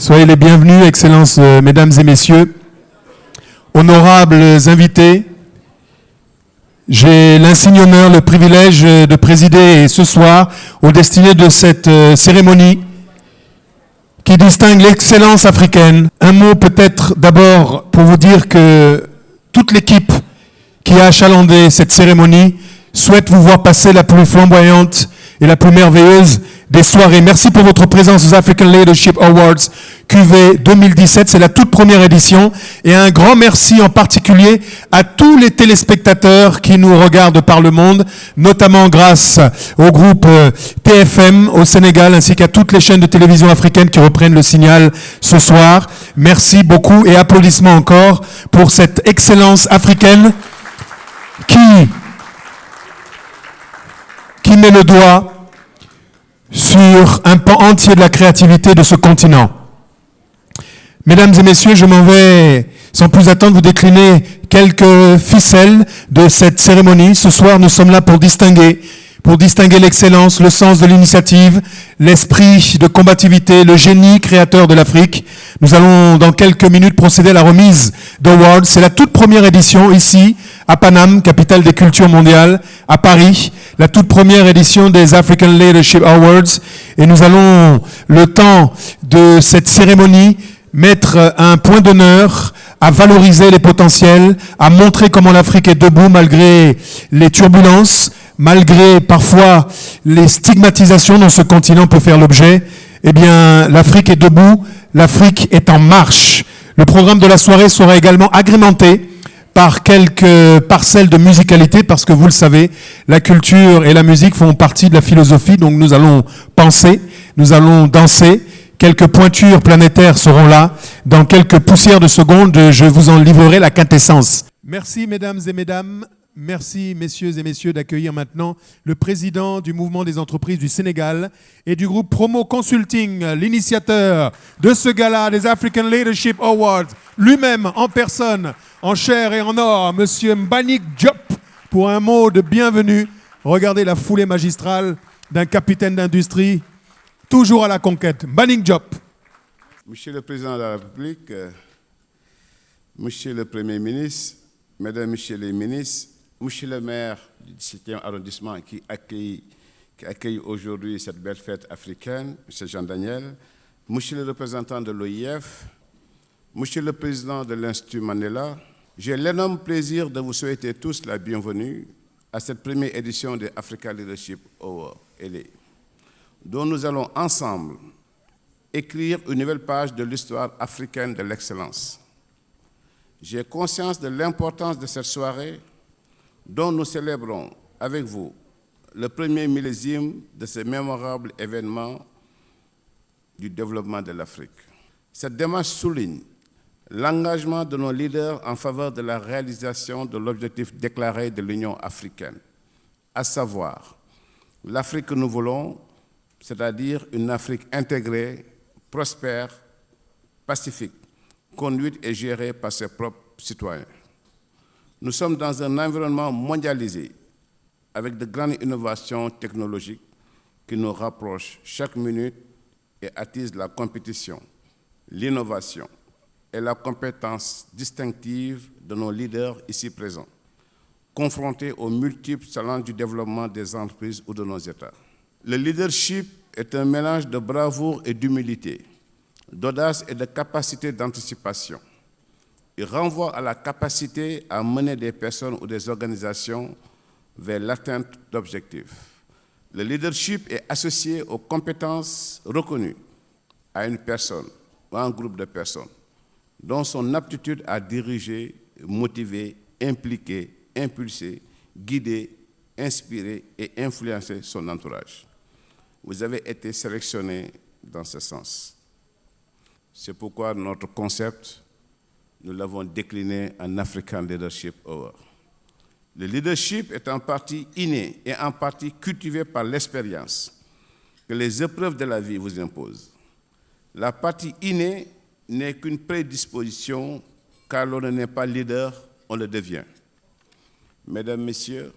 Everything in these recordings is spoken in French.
Soyez les bienvenus, Excellences, Mesdames et Messieurs, honorables invités. J'ai l'insigne honneur, le privilège de présider ce soir aux destinées de cette cérémonie qui distingue l'excellence africaine. Un mot peut-être d'abord pour vous dire que toute l'équipe qui a achalandé cette cérémonie souhaite vous voir passer la plus flamboyante et la plus merveilleuse des soirées. Merci pour votre présence aux African Leadership Awards QV 2017. C'est la toute première édition. Et un grand merci en particulier à tous les téléspectateurs qui nous regardent par le monde, notamment grâce au groupe TFM au Sénégal, ainsi qu'à toutes les chaînes de télévision africaines qui reprennent le signal ce soir. Merci beaucoup et applaudissements encore pour cette excellence africaine qui met le doigt sur un pan entier de la créativité de ce continent. Mesdames et messieurs, je m'en vais sans plus attendre vous décliner quelques ficelles de cette cérémonie. Ce soir, nous sommes là pour distinguer l'excellence, le sens de l'initiative, l'esprit de combativité, le génie créateur de l'Afrique. Nous allons dans quelques minutes procéder à la remise d'Awards. C'est la toute première édition ici, à Paname, capitale des cultures mondiales, à Paris, la toute première édition des African Leadership Awards. Et nous allons, le temps de cette cérémonie, mettre un point d'honneur à valoriser les potentiels, à montrer comment l'Afrique est debout malgré les turbulences, malgré parfois les stigmatisations dont ce continent peut faire l'objet. Eh bien, l'Afrique est debout, l'Afrique est en marche. Le programme de la soirée sera également agrémenté par quelques parcelles de musicalité, parce que vous le savez, la culture et la musique font partie de la philosophie, donc nous allons penser, nous allons danser. Quelques pointures planétaires seront là. Dans quelques poussières de secondes, je vous en livrerai la quintessence. Merci mesdames et mesdames. Merci, messieurs et messieurs, d'accueillir maintenant le président du mouvement des entreprises du Sénégal et du groupe Promo Consulting, l'initiateur de ce gala des African Leadership Awards, lui-même en personne, en chair et en or, monsieur Mbagnick Diop, pour un mot de bienvenue. Regardez la foulée magistrale d'un capitaine d'industrie, toujours à la conquête. Mbagnick Diop. Monsieur le Président de la République, Monsieur le Premier ministre, Mesdames, Messieurs les ministres, Monsieur le maire du 17e arrondissement qui accueille aujourd'hui cette belle fête africaine, Monsieur Jean Daniel, Monsieur le représentant de l'OIF, Monsieur le président de l'Institut Mandela, j'ai l'énorme plaisir de vous souhaiter tous la bienvenue à cette première édition des Africa Leadership Awards, dont nous allons ensemble écrire une nouvelle page de l'histoire africaine de l'excellence. J'ai conscience de l'importance de cette soirée dont nous célébrons avec vous le premier millésime de ce mémorable événement du développement de l'Afrique. Cette démarche souligne l'engagement de nos leaders en faveur de la réalisation de l'objectif déclaré de l'Union africaine, à savoir l'Afrique que nous voulons, c'est-à-dire une Afrique intégrée, prospère, pacifique, conduite et gérée par ses propres citoyens. Nous sommes dans un environnement mondialisé avec de grandes innovations technologiques qui nous rapprochent chaque minute et attisent la compétition, l'innovation et la compétence distinctive de nos leaders ici présents, confrontés aux multiples challenges du développement des entreprises ou de nos États. Le leadership est un mélange de bravoure et d'humilité, d'audace et de capacité d'anticipation. Il renvoie à la capacité à mener des personnes ou des organisations vers l'atteinte d'objectifs. Le leadership est associé aux compétences reconnues à une personne ou à un groupe de personnes, dont son aptitude à diriger, motiver, impliquer, impulser, guider, inspirer et influencer son entourage. Vous avez été sélectionné dans ce sens. C'est pourquoi notre concept, nous l'avons décliné en African Leadership Award. Le leadership est en partie inné et en partie cultivé par l'expérience que les épreuves de la vie vous imposent. La partie innée n'est qu'une prédisposition, car l'on n'est pas leader, on le devient. Mesdames, Messieurs,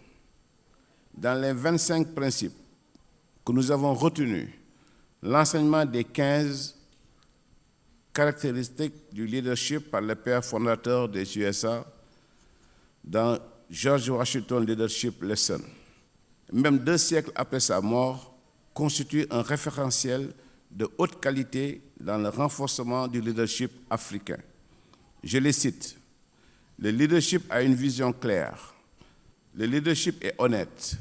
dans les 25 principes que nous avons retenus, l'enseignement des 15 caractéristique du leadership par le père fondateur des USA dans George Washington Leadership Lesson, même 2 siècles après sa mort, constitue un référentiel de haute qualité dans le renforcement du leadership africain. Je les cite. Le leadership a une vision claire. Le leadership est honnête.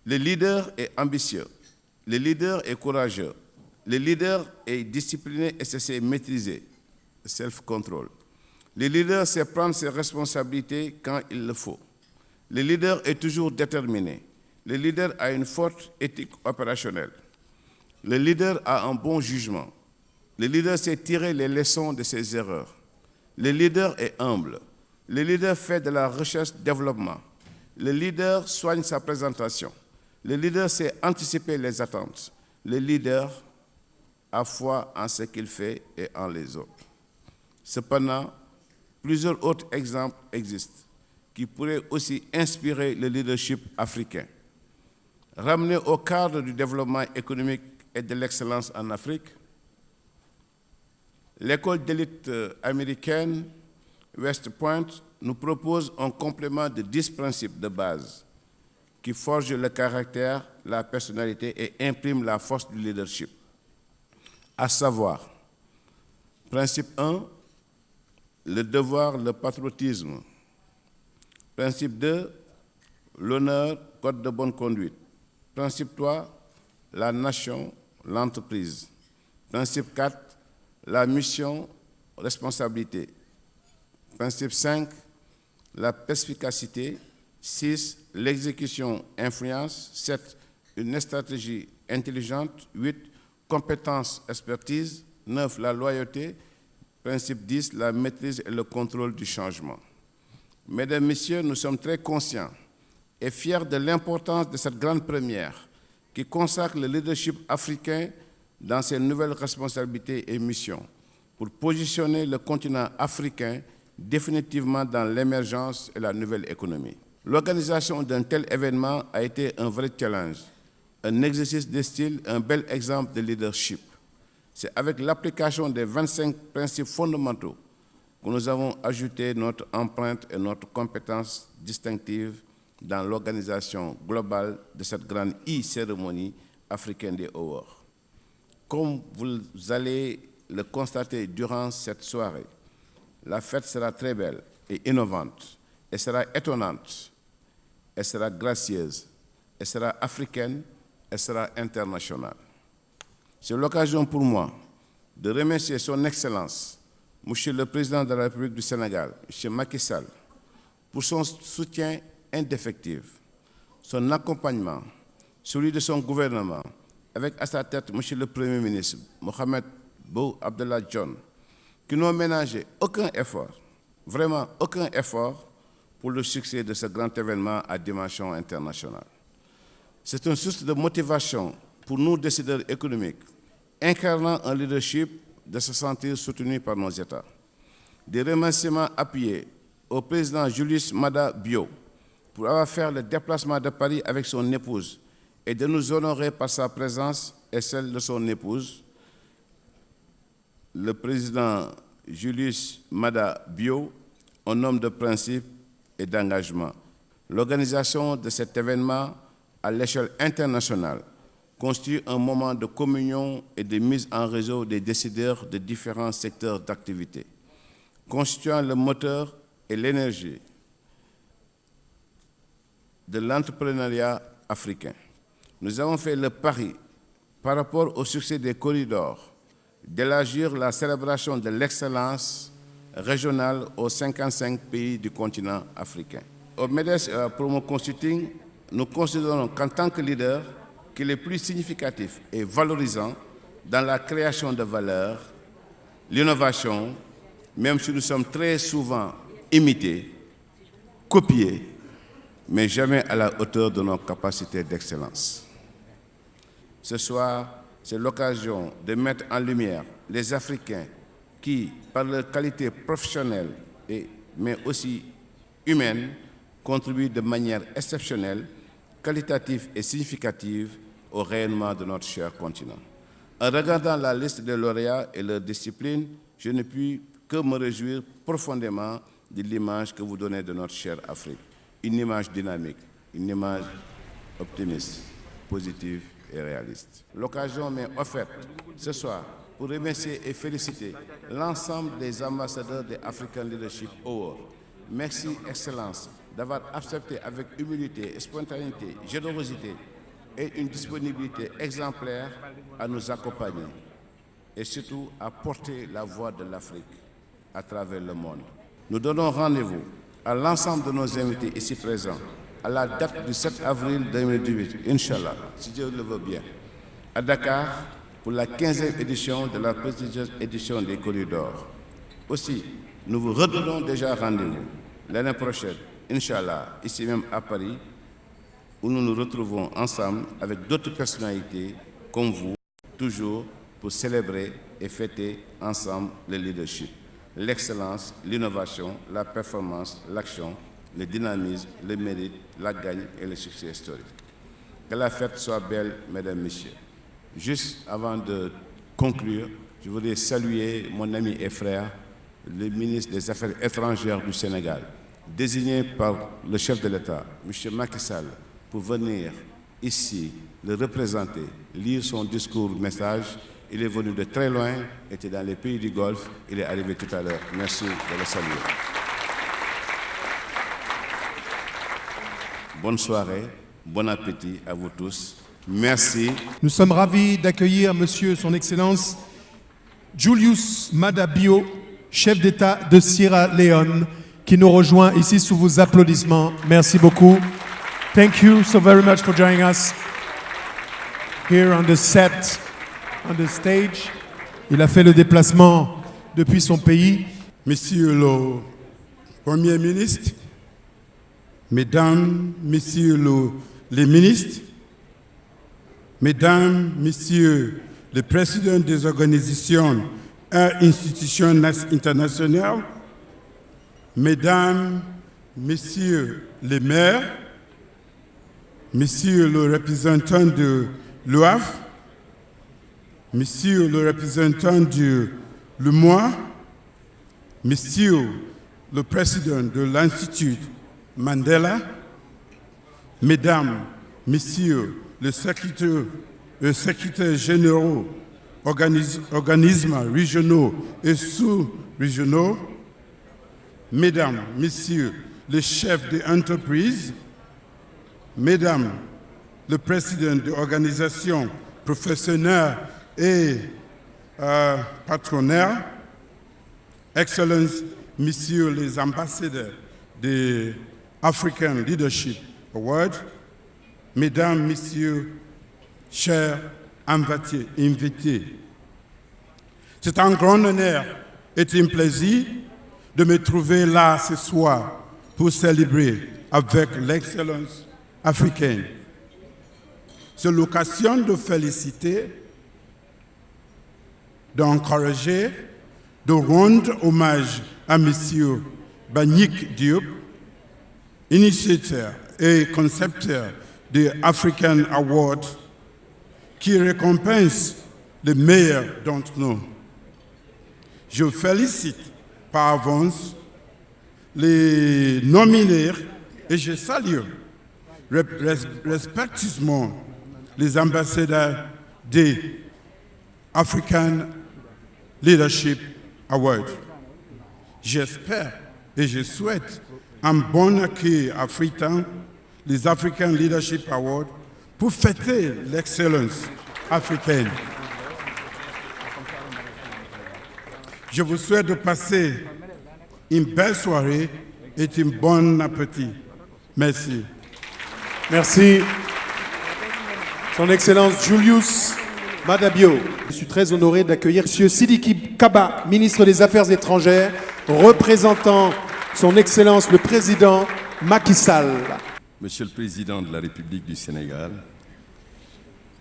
Le leader est ambitieux. Le leader est courageux. Le leader est discipliné et sait maîtriser, self-control. Le leader sait prendre ses responsabilités quand il le faut. Le leader est toujours déterminé. Le leader a une forte éthique opérationnelle. Le leader a un bon jugement. Le leader sait tirer les leçons de ses erreurs. Le leader est humble. Le leader fait de la recherche-développement. Le leader soigne sa présentation. Le leader sait anticiper les attentes. Le leader a foi en ce qu'il fait et en les autres. Cependant, plusieurs autres exemples existent qui pourraient aussi inspirer le leadership africain. Ramener au cadre du développement économique et de l'excellence en Afrique, l'école d'élite américaine West Point nous propose un complément de 10 principes de base qui forgent le caractère, la personnalité et impriment la force du leadership. À savoir, principe 1, le devoir, le patriotisme. Principe 2, l'honneur, code de bonne conduite. Principe 3, la nation, l'entreprise. Principe 4, la mission, responsabilité. Principe 5, la perspicacité. 6, l'exécution, influence. 7, une stratégie intelligente. 8, compétence, expertise. 9, la loyauté. Principe 10, la maîtrise et le contrôle du changement. Mesdames, Messieurs, nous sommes très conscients et fiers de l'importance de cette grande première qui consacre le leadership africain dans ses nouvelles responsabilités et missions pour positionner le continent africain définitivement dans l'émergence et la nouvelle économie. L'organisation d'un tel événement a été un vrai challenge, un exercice de style, un bel exemple de leadership. C'est avec l'application des 25 principes fondamentaux que nous avons ajouté notre empreinte et notre compétence distinctive dans l'organisation globale de cette grande e-cérémonie africaine des Awards. Comme vous allez le constater durant cette soirée, la fête sera très belle et innovante, elle sera étonnante, elle sera gracieuse, elle sera africaine, elle sera internationale. C'est l'occasion pour moi de remercier son Excellence, Monsieur le Président de la République du Sénégal, M. Macky Sall, pour son soutien indéfectible, son accompagnement, celui de son gouvernement, avec à sa tête Monsieur le Premier ministre, Mohamed Boun Abdallah Dionne, qui n'ont ménagé aucun effort, vraiment aucun effort, pour le succès de ce grand événement à dimension internationale. C'est une source de motivation pour nous, décideurs économiques, incarnant un leadership, de se sentir soutenus par nos États. Des remerciements appuyés au président Julius Maada Bio pour avoir fait le déplacement de Paris avec son épouse et de nous honorer par sa présence et celle de son épouse. Le président Julius Maada Bio, un homme de principe et d'engagement. L'organisation de cet événement à l'échelle internationale constitue un moment de communion et de mise en réseau des décideurs de différents secteurs d'activité, constituant le moteur et l'énergie de l'entrepreneuriat africain. Nous avons fait le pari, par rapport au succès des corridors, d'élargir la célébration de l'excellence régionale aux 55 pays du continent africain. Au MEDES Promo Consulting, nous considérons qu'en tant que leader, qu'il est plus significatif et valorisant dans la création de valeur, l'innovation, même si nous sommes très souvent imités, copiés, mais jamais à la hauteur de nos capacités d'excellence. Ce soir, c'est l'occasion de mettre en lumière les Africains qui, par leur qualité professionnelle, mais aussi humaine, contribuent de manière exceptionnelle, qualitative et significative au rayonnement de notre cher continent. En regardant la liste des lauréats et leurs disciplines, je ne puis que me réjouir profondément de l'image que vous donnez de notre chère Afrique. Une image dynamique, une image optimiste, positive et réaliste. L'occasion m'est offerte ce soir pour remercier et féliciter l'ensemble des ambassadeurs des African Leadership Awards. Merci, Excellence, d'avoir accepté avec humilité, spontanéité, générosité et une disponibilité exemplaire à nous accompagner et surtout à porter la voix de l'Afrique à travers le monde. Nous donnons rendez-vous à l'ensemble de nos invités ici présents à la date du 7 avril 2018, Inch'Allah, si Dieu le veut bien, à Dakar pour la 15e édition de la prestigieuse édition des Corridors. Aussi, nous vous redonnons déjà rendez-vous l'année prochaine, Inch'Allah, ici même à Paris, où nous nous retrouvons ensemble avec d'autres personnalités comme vous, toujours pour célébrer et fêter ensemble le leadership, l'excellence, l'innovation, la performance, l'action, le dynamisme, le mérite, la gagne et le succès historique. Que la fête soit belle, mesdames, messieurs. Juste avant de conclure, je voudrais saluer mon ami et frère, le ministre des Affaires étrangères du Sénégal, désigné par le chef de l'État, M. Macky Sall, pour venir ici le représenter, lire son discours, message. Il est venu de très loin, était dans les pays du Golfe, il est arrivé tout à l'heure. Merci de le saluer. Bonne soirée, bon appétit à vous tous. Merci. Nous sommes ravis d'accueillir Monsieur, Son Excellence, Julius Maada Bio, chef d'État de Sierra Leone, qui nous rejoint ici sous vos applaudissements. Merci beaucoup. Thank you so very much for joining us here on the set, on the stage. Il a fait le déplacement depuis son pays. Monsieur le Premier ministre, Mesdames, Messieurs les ministres, Mesdames, Messieurs les présidents des organisations et institutions internationales, Mesdames, Messieurs les maires, Messieurs le représentant de l'OAF, Messieurs le représentant de l'UMOA, Messieurs le président de l'Institut Mandela, Mesdames, Messieurs les secrétaires généraux, organismes régionaux et sous-régionaux, Mesdames, Messieurs les chefs d'entreprise, Mesdames, le président de l'organisation professionnelle et patronale, Excellences, Messieurs les ambassadeurs de African Leadership Award, Mesdames, Messieurs, chers invités. C'est un grand honneur et un plaisir de me trouver là ce soir pour célébrer avec l'excellence africaine. C'est l'occasion de féliciter, d'encourager, de rendre hommage à M. Mbagnick Diop, initiateur et concepteur de African Award, qui récompense les meilleurs d'entre nous. Je félicite par avance les nominés et je salue respectueusement les ambassadeurs des African Leadership Award. J'espère et je souhaite un bon accueil africain, les African Leadership Awards, pour fêter l'excellence africaine. Je vous souhaite de passer une belle soirée et un bon appétit. Merci. Merci. Son Excellence Julius Maada Bio. Je suis très honoré d'accueillir M. Sidiki Kaba, ministre des Affaires étrangères, représentant Son Excellence le Président Macky Sall. Monsieur le Président de la République du Sénégal,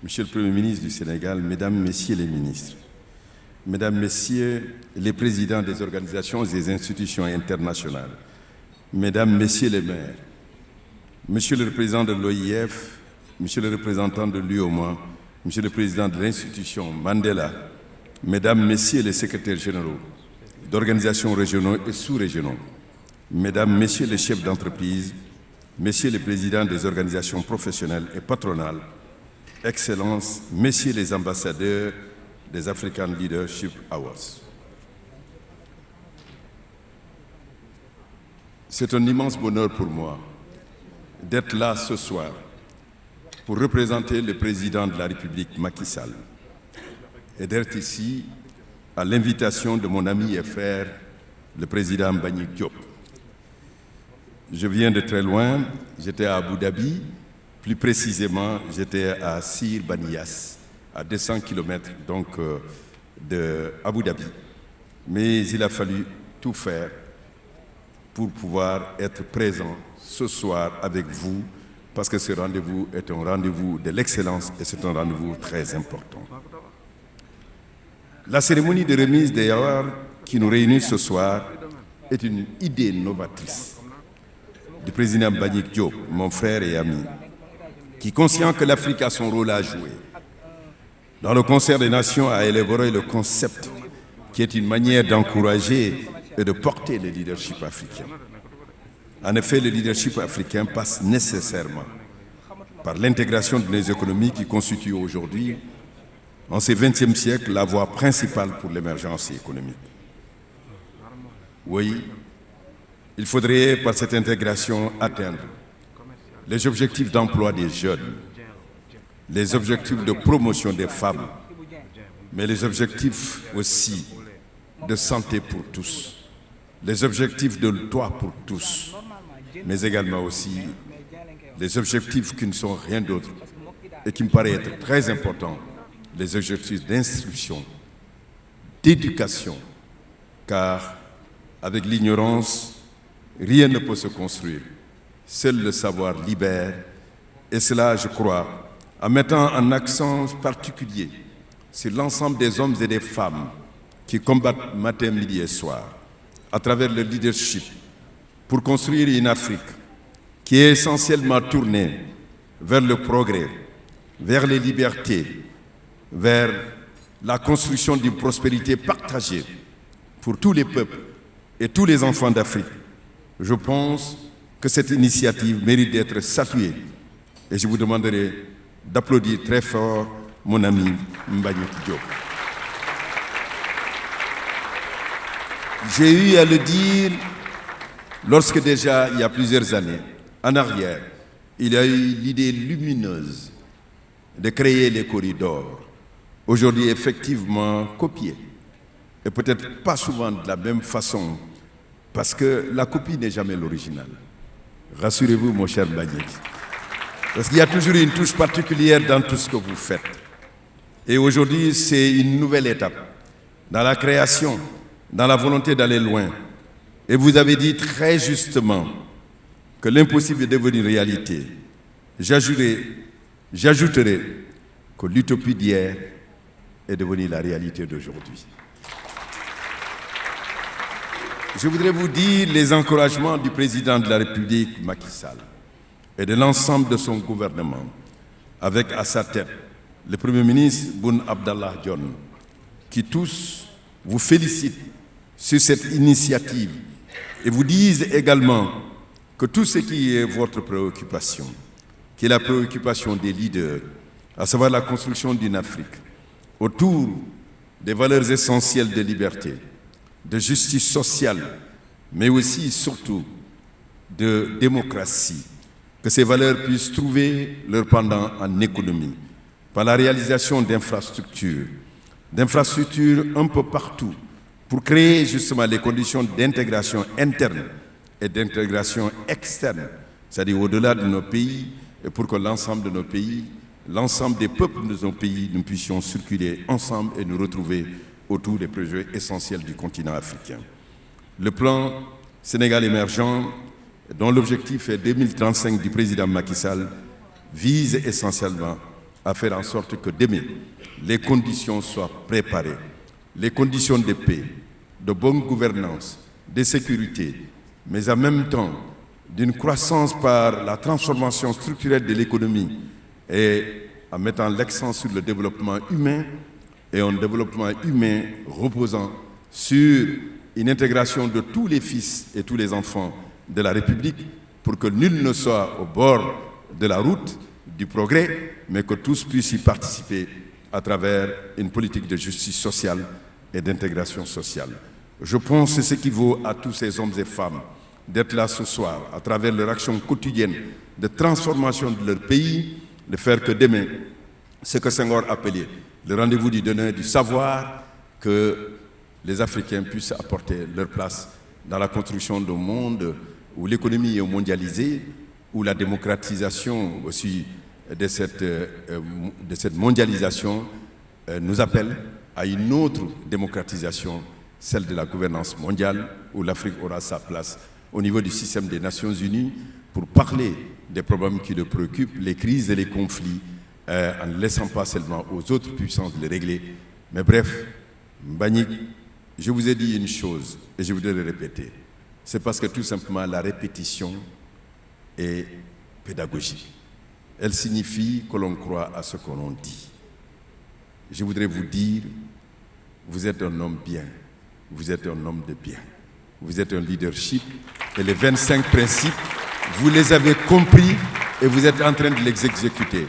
Monsieur le Premier ministre du Sénégal, Mesdames, Messieurs les ministres, Mesdames, Messieurs les présidents des organisations et des institutions internationales, Mesdames, Messieurs les maires, Monsieur le représentant de l'OIF, Monsieur le représentant de l'UOMA, Monsieur le Président de l'institution Mandela, Mesdames, Messieurs les secrétaires généraux d'organisations régionaux et sous-régionaux, Mesdames, Messieurs les chefs d'entreprise, Messieurs les présidents des organisations professionnelles et patronales, Excellences, Messieurs les ambassadeurs des African Leadership Awards. C'est un immense bonheur pour moi d'être là ce soir pour représenter le président de la République, Macky Sall, et d'être ici à l'invitation de mon ami et frère, le président Mbagnick Diop. Je viens de très loin, j'étais à Abu Dhabi, plus précisément j'étais à Sir Baniyas, à 200 km donc de Abu Dhabi. Mais il a fallu tout faire pour pouvoir être présent ce soir avec vous, parce que ce rendez-vous est un rendez-vous de l'excellence et c'est un rendez-vous très important. La cérémonie de remise des awards qui nous réunit ce soir est une idée novatrice du président Mbagnick Diop, mon frère et ami, qui, conscient que l'Afrique a son rôle à jouer, dans le concert des nations a élaboré le concept qui est une manière d'encourager et de porter le leadership africain. En effet, le leadership africain passe nécessairement par l'intégration de nos économies qui constituent aujourd'hui, en ce XXe siècle, la voie principale pour l'émergence économique. Oui, il faudrait, par cette intégration, atteindre les objectifs d'emploi des jeunes, les objectifs de promotion des femmes, mais les objectifs aussi de santé pour tous, les objectifs de toit pour tous, mais également aussi les objectifs qui ne sont rien d'autre et qui me paraissent être très importants, les objectifs d'instruction, d'éducation, car avec l'ignorance, rien ne peut se construire. Seul le savoir libère, et cela, je crois, en mettant un accent particulier sur l'ensemble des hommes et des femmes qui combattent matin, midi et soir, à travers le leadership, pour construire une Afrique qui est essentiellement tournée vers le progrès, vers les libertés, vers la construction d'une prospérité partagée pour tous les peuples et tous les enfants d'Afrique. Je pense que cette initiative mérite d'être saluée et je vous demanderai d'applaudir très fort mon ami Mbagnick Diop. J'ai eu à le dire lorsque déjà, il y a plusieurs années, en arrière, il a eu l'idée lumineuse de créer les corridors, aujourd'hui effectivement copiés, et peut-être pas souvent de la même façon, parce que la copie n'est jamais l'original. Rassurez-vous, mon cher Mbagnick, parce qu'il y a toujours une touche particulière dans tout ce que vous faites. Et aujourd'hui, c'est une nouvelle étape dans la création, dans la volonté d'aller loin. Et vous avez dit très justement que l'impossible est devenu réalité. J'ajouterai que l'utopie d'hier est devenue la réalité d'aujourd'hui. Je voudrais vous dire les encouragements du président de la République, Macky Sall, et de l'ensemble de son gouvernement, avec à sa tête le Premier ministre Boun Abdallah Dionne, qui tous vous félicitent sur cette initiative et vous disent également que tout ce qui est votre préoccupation, qui est la préoccupation des leaders, à savoir la construction d'une Afrique autour des valeurs essentielles de liberté, de justice sociale, mais aussi, surtout, de démocratie, que ces valeurs puissent trouver leur pendant en économie, par la réalisation d'infrastructures un peu partout, pour créer justement les conditions d'intégration interne et d'intégration externe, c'est-à-dire au-delà de nos pays, et pour que l'ensemble de nos pays, l'ensemble des peuples de nos pays, nous puissions circuler ensemble et nous retrouver autour des projets essentiels du continent africain. Le plan Sénégal émergent, dont l'objectif est 2035 du président Macky Sall, vise essentiellement à faire en sorte que demain, les conditions soient préparées, les conditions de paix, de bonne gouvernance, de sécurité, mais en même temps d'une croissance par la transformation structurelle de l'économie et en mettant l'accent sur le développement humain et un développement humain reposant sur une intégration de tous les fils et tous les enfants de la République pour que nul ne soit au bord de la route du progrès, mais que tous puissent y participer à travers une politique de justice sociale et d'intégration sociale. Je pense que ce qui vaut à tous ces hommes et femmes d'être là ce soir, à travers leur action quotidienne de transformation de leur pays, de faire que demain, ce que Senghor appelait le rendez-vous du donneur du savoir, que les Africains puissent apporter leur place dans la construction d'un monde où l'économie est mondialisée, où la démocratisation aussi de cette mondialisation nous appelle à une autre démocratisation, celle de la gouvernance mondiale, où l'Afrique aura sa place au niveau du système des Nations Unies pour parler des problèmes qui le préoccupent, les crises et les conflits, en ne laissant pas seulement aux autres puissances de les régler. Mais bref, Mbagnick, je vous ai dit une chose et je voudrais le répéter. C'est parce que tout simplement la répétition est pédagogique. Elle signifie que l'on croit à ce que l'on dit. Je voudrais vous dire, vous êtes un homme bien, vous êtes un homme de bien, vous êtes un leadership et les 25 principes, vous les avez compris et vous êtes en train de les exécuter.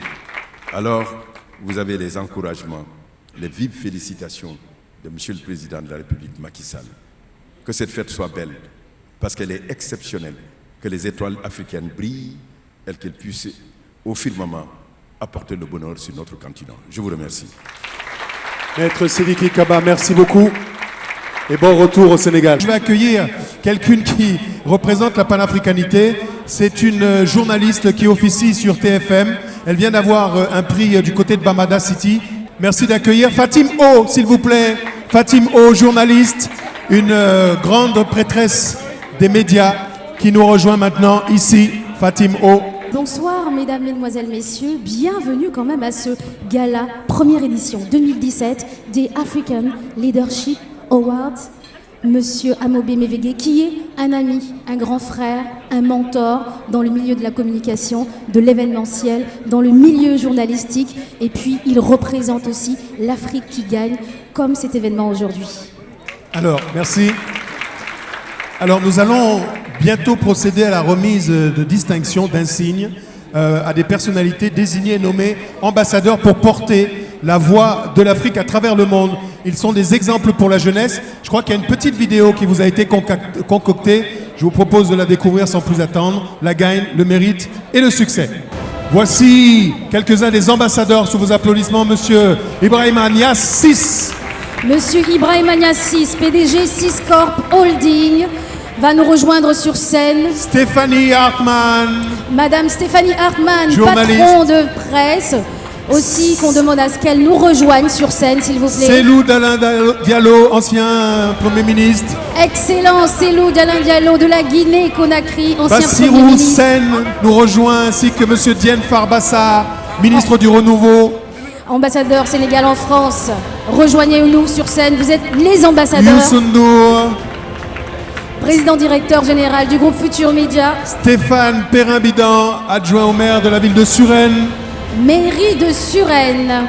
Alors, vous avez les encouragements, les vives félicitations de Monsieur le Président de la République, Macky Sall. Que cette fête soit belle, parce qu'elle est exceptionnelle, que les étoiles africaines brillent et qu'elles puissent, au firmament, apporter le bonheur sur notre continent. Je vous remercie. Maître Sidiki Kaba, merci beaucoup et bon retour au Sénégal. Je vais accueillir quelqu'un qui représente la panafricanité. C'est une journaliste qui officie sur TFM. Elle vient d'avoir un prix du côté de Bamada City. Merci d'accueillir Fatim O, s'il vous plaît. Fatim O, journaliste, une grande prêtresse des médias qui nous rejoint maintenant ici. Fatim O. Bonsoir mesdames, mesdemoiselles, messieurs, bienvenue quand même à ce gala, première édition 2017 des African Leadership Awards. Monsieur Amobé Mévégué, qui est un ami, un grand frère, un mentor dans le milieu de la communication, de l'événementiel, dans le milieu journalistique, et puis il représente aussi l'Afrique qui gagne, comme cet événement aujourd'hui. Alors, merci. Alors, nous allons bientôt procéder à la remise de distinctions, d'insignes à des personnalités désignées, nommées ambassadeurs pour porter la voix de l'Afrique à travers le monde. Ils sont des exemples pour la jeunesse. Je crois qu'il y a une petite vidéo qui vous a été concoctée. Je vous propose de la découvrir sans plus attendre. La gagne, le mérite et le succès. Voici quelques-uns des ambassadeurs sous vos applaudissements. Monsieur Ibrahima Niasse 6. Monsieur Ibrahima Niasse 6, PDG Siscorp Holding, va nous rejoindre sur scène. Stéphanie Hartmann. Madame Stéphanie Hartmann, journaliste. Patron de presse. Aussi qu'on demande à ce qu'elle nous rejoigne sur scène, s'il vous plaît. Cellou Dalein Diallo, ancien Premier ministre. Excellent, Cellou Dalein Diallo de la Guinée-Conakry, ancien Premier Bassirou ministre. Sen nous rejoint, ainsi que Monsieur Diène Farbassa, ministre du Renouveau. Ambassadeur Sénégal en France, rejoignez-nous sur scène, vous êtes les ambassadeurs. Youssou N'Dour. Président directeur général du groupe Futur Média. Stéphane Perrin-Bidan, adjoint au maire de la ville de Suresnes. Mairie de Suresnes.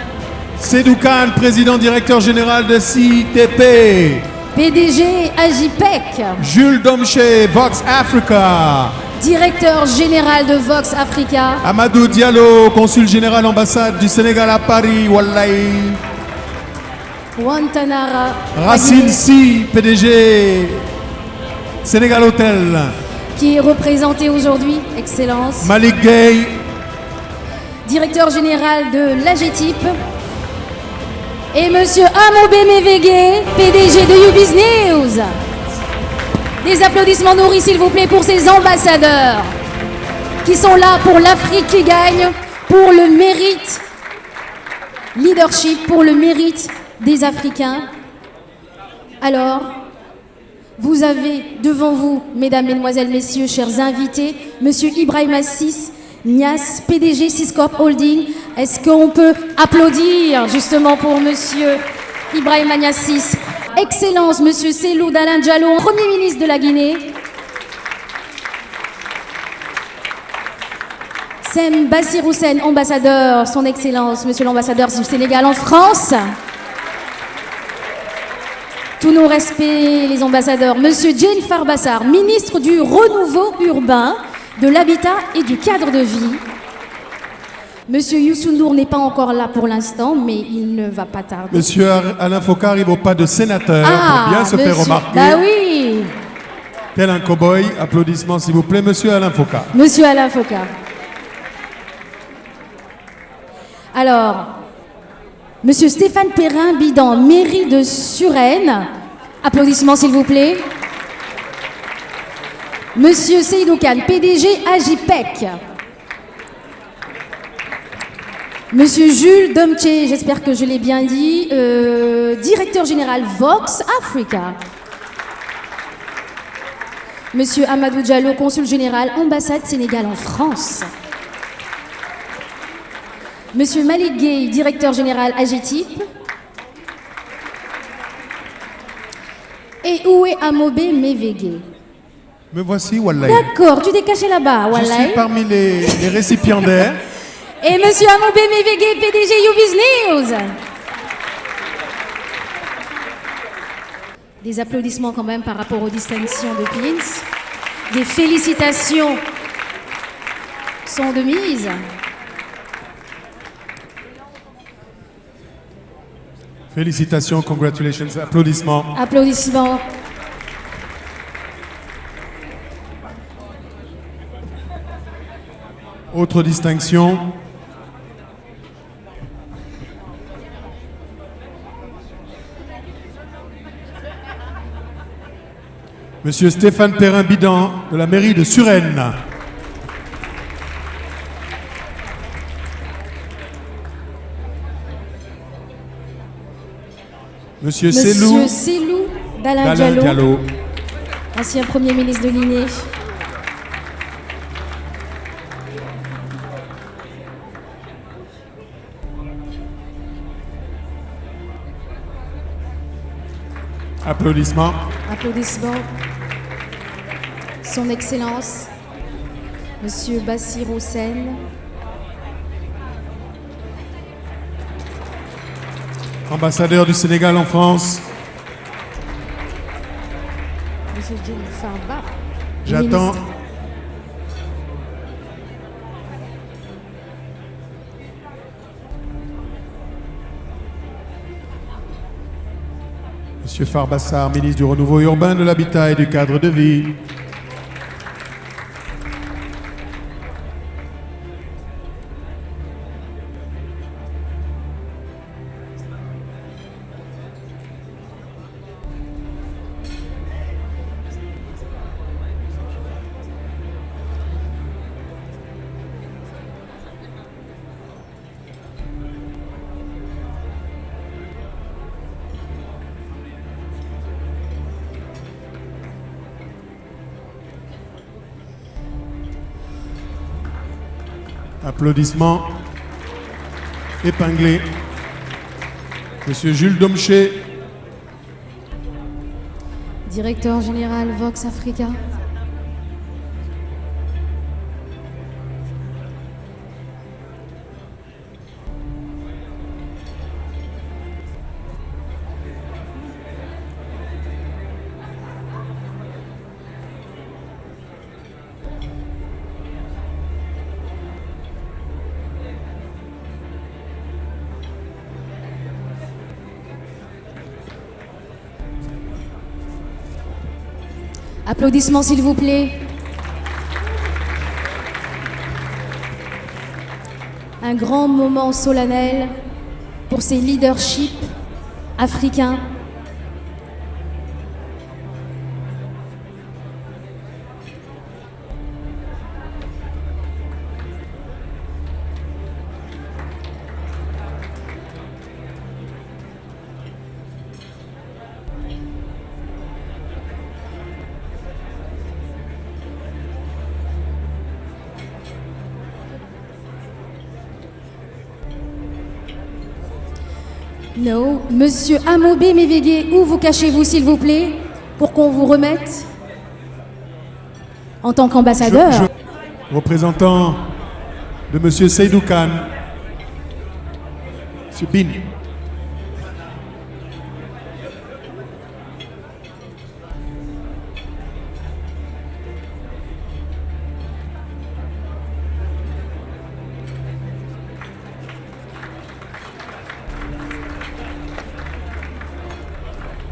Sédou Khan, président directeur général de CITP. PDG Agipec. Jules Domché, Vox Africa. Directeur général de Vox Africa. Amadou Diallo, consul général ambassade du Sénégal à Paris, Wallahi. Wantanara. Racine Si, PDG Sénégal Hotel. Qui est représenté aujourd'hui, Excellence. Malik Gay. Directeur général de l'AGETIP. Et Monsieur Amobé Mévégué, PDG de YouBiz News. Des applaudissements nourris, s'il vous plaît, pour ces ambassadeurs qui sont là pour l'Afrique qui gagne, pour le mérite leadership, pour le mérite des Africains. Alors, vous avez devant vous, mesdames, mesdemoiselles, messieurs, chers invités, Monsieur Ibrahima Niasse, PDG Siscorp Holding. Est-ce qu'on peut applaudir justement pour Monsieur Ibrahima Niasse? Excellence, Monsieur Cellou Dalein Diallo, Premier ministre de la Guinée. Sem Bassir Houssen, ambassadeur, son Excellence, Monsieur l'ambassadeur du Sénégal en France. Tous nos respects, les ambassadeurs. Monsieur Diène Farbassar, ministre du Renouveau urbain, de l'Habitat et du Cadre de vie. Monsieur Youssou N'Dour n'est pas encore là pour l'instant, mais il ne va pas tarder. Monsieur Alain Foka arrive au pas de sénateur pour bien se faire remarquer. Bah oui. Tel un cow-boy. Applaudissements s'il vous plaît, Monsieur Alain Foka. Monsieur Alain Foka. Alors, Monsieur Stéphane Perrin-Bidan, mairie de Suresnes. Applaudissements s'il vous plaît. Monsieur Seydou Khan, PDG Agipec. Monsieur Jules Domché, j'espère que je l'ai bien dit, directeur général Vox Africa. Monsieur Amadou Diallo, consul général, ambassade Sénégal en France. Monsieur Malik Gueye, directeur général AGETIP. Et où est Amobé Mévégué? Me voici, Wallahi. D'accord, tu t'es caché là-bas, Je Wallahi. suis parmi les récipiendaires. Et Monsieur Amobé Mévégué, PDG YouBiz News. Des applaudissements quand même par rapport aux distinctions de Pins. Des félicitations sont de mise. Félicitations, congratulations, applaudissements. Applaudissements. Autre distinction. Monsieur Stéphane Perrin-Bidan de la mairie de Suresnes. Monsieur Monsieur Cellou Cellou Dalein Dalein Diallo, Diallo. ancien Premier ministre de Guinée. Applaudissements. Applaudissements. Son Excellence, Monsieur Bassir Houssen. Ambassadeur du Sénégal en France. Monsieur Diène Farba. J'attends. ministre. Monsieur Farbassar, ministre du Renouveau urbain, de l'Habitat et du Cadre de vie. Applaudissements. Épinglé. Monsieur Jules Domché. Directeur général Vox Africa. Applaudissements s'il vous plaît. Un grand moment solennel pour ces leaderships africains. Non. Monsieur Amobé Mévégué, où vous cachez-vous s'il vous plaît, pour qu'on vous remette en tant qu'ambassadeur? Représentant de M. Seydou Khan. M. Bin.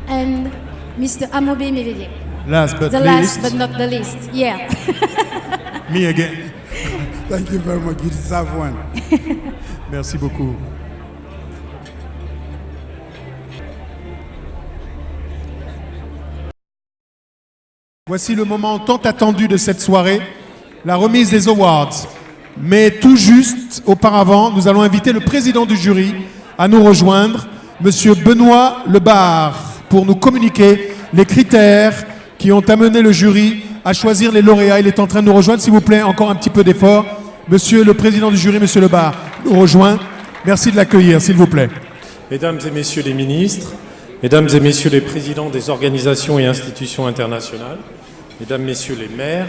And Mr. Amobe Mevege. Last but The least, last but not the least. Yeah. me again. Thank you very much. You deserve one. Merci beaucoup. Voici le moment tant attendu de cette soirée, la remise des awards. Mais tout juste auparavant, nous allons inviter le président du jury à nous rejoindre, Monsieur Benoît Lebar, pour nous communiquer les critères qui ont amené le jury à choisir les lauréats. Il est en train de nous rejoindre, s'il vous plaît, encore un petit peu d'effort. Monsieur le président du jury, Monsieur Lebar, nous rejoint. Merci de l'accueillir, s'il vous plaît. Mesdames et messieurs les ministres, mesdames et messieurs les présidents des organisations et institutions internationales, mesdames, messieurs les maires,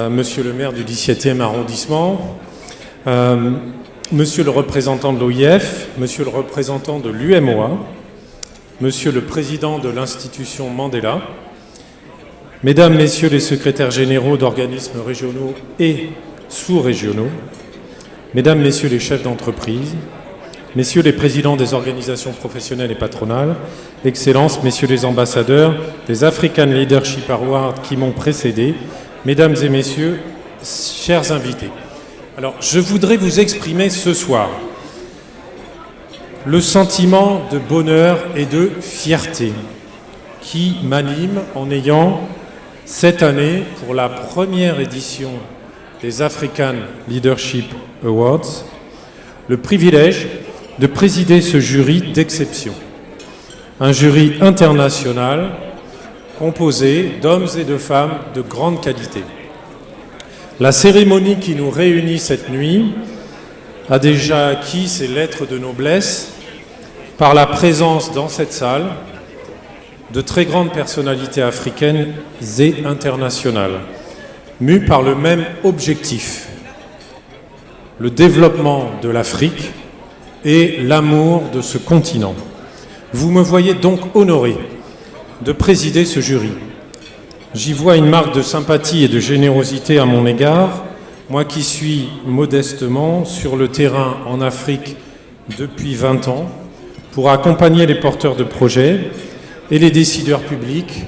monsieur le maire du 17e arrondissement, monsieur le représentant de l'OIF, monsieur le représentant de l'UMOA, monsieur le président de l'institution Mandela, mesdames, messieurs les secrétaires généraux d'organismes régionaux et sous-régionaux, mesdames, messieurs les chefs d'entreprise, messieurs les présidents des organisations professionnelles et patronales, excellences, messieurs les ambassadeurs des African Leadership Awards qui m'ont précédé, mesdames et messieurs, chers invités. Alors, je voudrais vous exprimer ce soir le sentiment de bonheur et de fierté qui m'anime en ayant cette année, pour la première édition des African Leadership Awards, le privilège de présider ce jury d'exception. Un jury international composé d'hommes et de femmes de grande qualité. La cérémonie qui nous réunit cette nuit a déjà acquis ses lettres de noblesse par la présence dans cette salle de très grandes personnalités africaines et internationales, mues par le même objectif, le développement de l'Afrique et l'amour de ce continent. Vous me voyez donc honoré de présider ce jury. J'y vois une marque de sympathie et de générosité à mon égard, moi qui suis modestement sur le terrain en Afrique depuis 20 ans, pour accompagner les porteurs de projets et les décideurs publics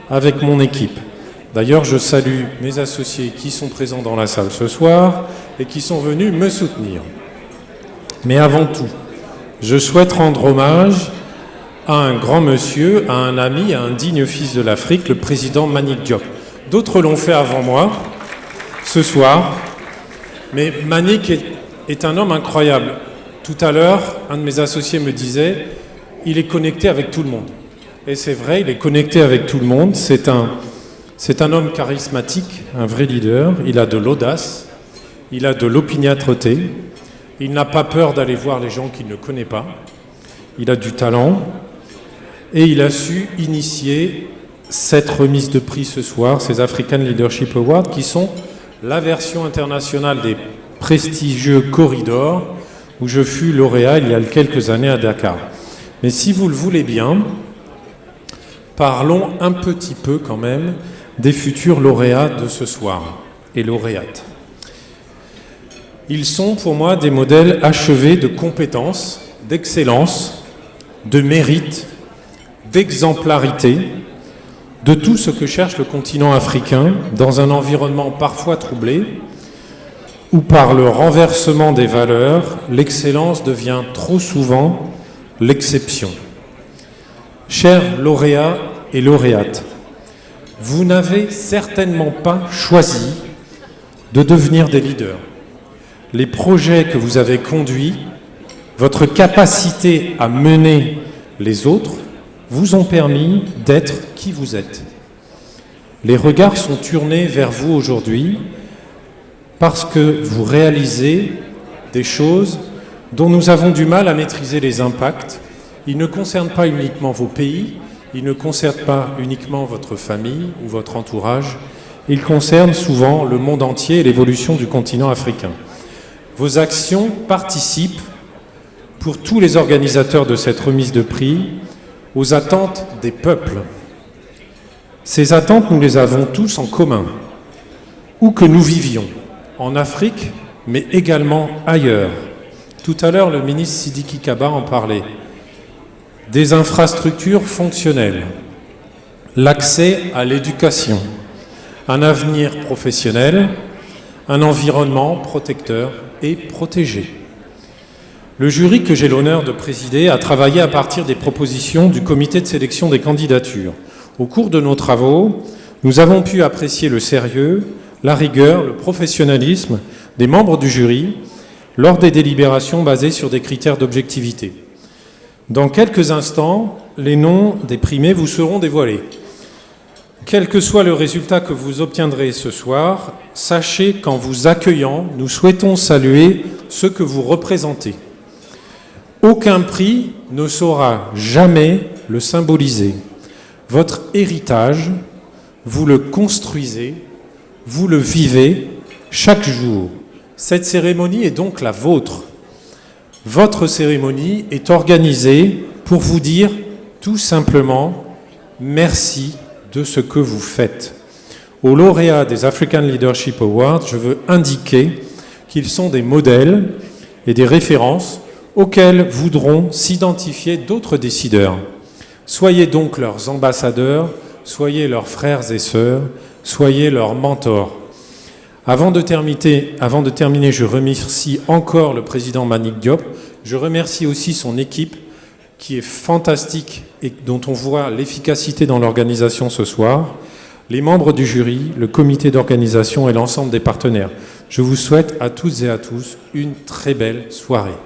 avec mon équipe. D'ailleurs, je salue mes associés qui sont présents dans la salle ce soir et qui sont venus me soutenir. Mais avant tout, je souhaite rendre hommage à un grand monsieur, à un ami, à un digne fils de l'Afrique, le président Mbagnick Diop. D'autres l'ont fait avant moi ce soir, mais Mbagnick est un homme incroyable. Tout à l'heure, un de mes associés me disait « il est connecté avec tout le monde ». Et c'est vrai, il est connecté avec tout le monde. C'est un homme charismatique, un vrai leader. Il a de l'audace, il a de l'opiniâtreté. Il n'a pas peur d'aller voir les gens qu'il ne connaît pas. Il a du talent. Et il a su initier cette remise de prix ce soir, ces African Leadership Awards, qui sont la version internationale des prestigieux corridors, où je fus lauréat il y a quelques années à Dakar. Mais si vous le voulez bien, parlons un petit peu quand même des futurs lauréats de ce soir et lauréates. Ils sont pour moi des modèles achevés de compétences, d'excellence, de mérite, d'exemplarité, de tout ce que cherche le continent africain dans un environnement parfois troublé, où par le renversement des valeurs, l'excellence devient trop souvent l'exception. Chers lauréats et lauréates, vous n'avez certainement pas choisi de devenir des leaders. Les projets que vous avez conduits, votre capacité à mener les autres, vous ont permis d'être qui vous êtes. Les regards sont tournés vers vous aujourd'hui parce que vous réalisez des choses dont nous avons du mal à maîtriser les impacts. Ils ne concernent pas uniquement vos pays, ils ne concernent pas uniquement votre famille ou votre entourage, ils concernent souvent le monde entier et l'évolution du continent africain. vos actions participent, pour tous les organisateurs de cette remise de prix, aux attentes des peuples. Ces attentes, nous les avons tous en commun, où que nous vivions, en Afrique, mais également ailleurs. Tout à l'heure, le ministre Sidiki Kaba en parlait. Des infrastructures fonctionnelles, l'accès à l'éducation, un avenir professionnel, un environnement protecteur et protégé. Le jury que j'ai l'honneur de présider a travaillé à partir des propositions du comité de sélection des candidatures. Au cours de nos travaux, nous avons pu apprécier le sérieux, la rigueur, le professionnalisme des membres du jury lors des délibérations basées sur des critères d'objectivité. Dans quelques instants, les noms des primés vous seront dévoilés. Quel que soit le résultat que vous obtiendrez ce soir, sachez qu'en vous accueillant, nous souhaitons saluer ceux que vous représentez. Aucun prix ne saura jamais le symboliser. Votre héritage, vous le construisez, vous le vivez chaque jour. Cette cérémonie est donc la vôtre. Votre cérémonie est organisée pour vous dire tout simplement merci de ce que vous faites. Aux lauréats des African Leadership Awards, je veux indiquer qu'ils sont des modèles et des références auxquels voudront s'identifier d'autres décideurs. Soyez donc leurs ambassadeurs, soyez leurs frères et sœurs, soyez leurs mentors. Avant de terminer, je remercie encore le président Mbagnick Diop. Je remercie aussi son équipe qui est fantastique et dont on voit l'efficacité dans l'organisation ce soir, les membres du jury, le comité d'organisation et l'ensemble des partenaires. Je vous souhaite à toutes et à tous une très belle soirée.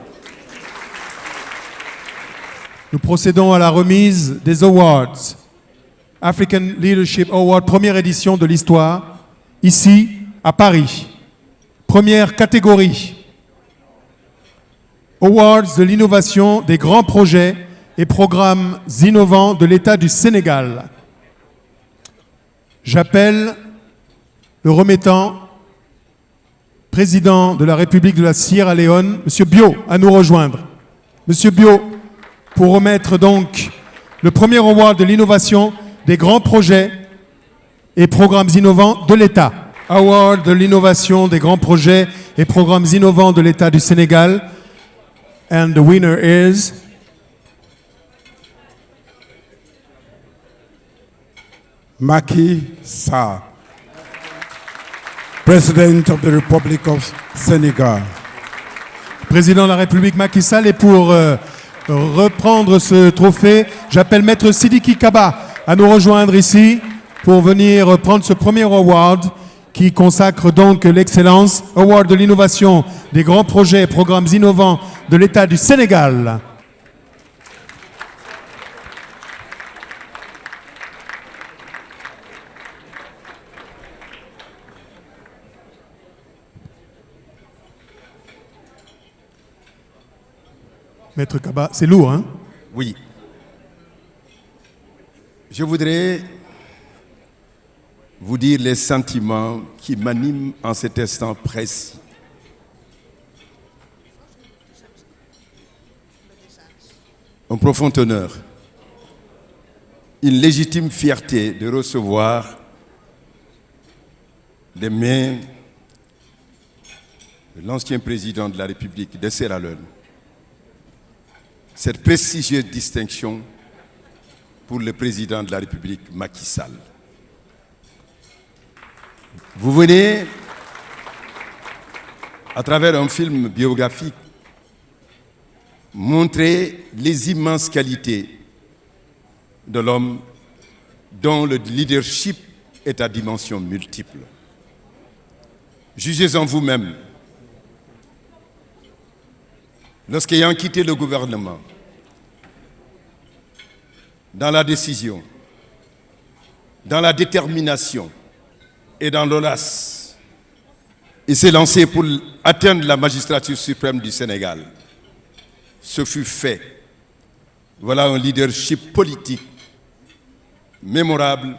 Nous procédons à la remise des awards. African Leadership Award, première édition de l'histoire, ici à Paris. Première catégorie. Awards de l'innovation des grands projets et programmes innovants de l'État du Sénégal. J'appelle le remettant, président de la République de la Sierra Leone, M. Bio, à nous rejoindre. M. Bio, pour remettre donc le premier award de l'innovation des grands projets et programmes innovants de l'État. Award de l'innovation des grands projets et programmes innovants de l'État du Sénégal. And the winner is Macky Sall, President of the Republic of Senegal. Président de la République Macky Sall. Et pour reprendre ce trophée, j'appelle Maître Sidiki Kaba à nous rejoindre ici pour venir prendre ce premier award qui consacre donc l'excellence, award de l'innovation des grands projets et programmes innovants de l'État du Sénégal. Maître Kaba, c'est lourd, hein? Oui. Je voudrais vous dire les sentiments qui m'animent en cet instant précis. Un profond honneur, une légitime fierté de recevoir des mains de l'ancien président de la République de Sierra Leone cette prestigieuse distinction pour le président de la République, Macky Sall. Vous venez, à travers un film biographique, montrer les immenses qualités de l'homme dont le leadership est à dimension multiple. Jugez-en vous-même. Lorsqu'ayant quitté le gouvernement, dans la décision, dans la détermination et dans l'audace, il s'est lancé pour atteindre la magistrature suprême du Sénégal. Ce fut fait. Voilà un leadership politique mémorable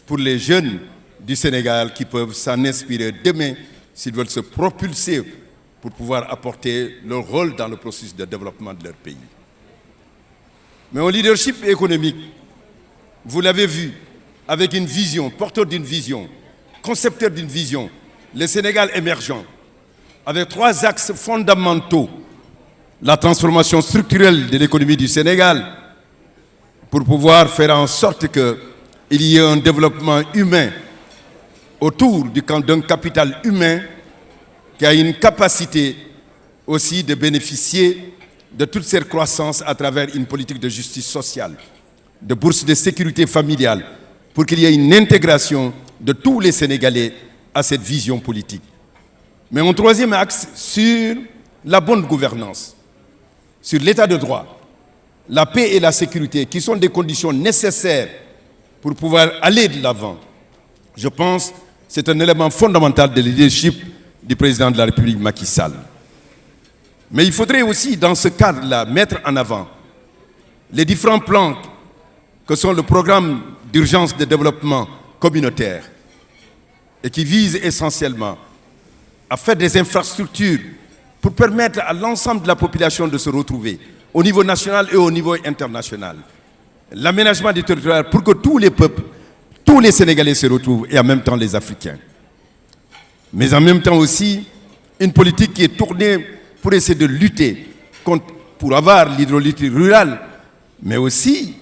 pour les jeunes du Sénégal qui peuvent s'en inspirer demain s'ils veulent se propulser pour pouvoir apporter leur rôle dans le processus de développement de leur pays. Mais au leadership économique, vous l'avez vu, avec une vision, porteur d'une vision, concepteur d'une vision, le Sénégal émergent, avec 3 axes fondamentaux. La transformation structurelle de l'économie du Sénégal, pour pouvoir faire en sorte qu'il y ait un développement humain autour d'un capital humain qui a une capacité aussi de bénéficier de toute cette croissance à travers une politique de justice sociale, de bourse de sécurité familiale, pour qu'il y ait une intégration de tous les Sénégalais à cette vision politique. Mais un 3e axe sur la bonne gouvernance, sur l'état de droit, la paix et la sécurité, qui sont des conditions nécessaires pour pouvoir aller de l'avant. Je pense que c'est un élément fondamental de leadership du président de la République, Macky Sall. Mais il faudrait aussi, dans ce cadre-là, mettre en avant les différents plans que sont le programme d'urgence de développement communautaire et qui visent essentiellement à faire des infrastructures pour permettre à l'ensemble de la population de se retrouver au niveau national et au niveau international. L'aménagement du territoire pour que tous les peuples, tous les Sénégalais se retrouvent et en même temps les Africains. Mais en même temps aussi, une politique qui est tournée pour essayer de lutter pour avoir l'hydroélectricité rurale, mais aussi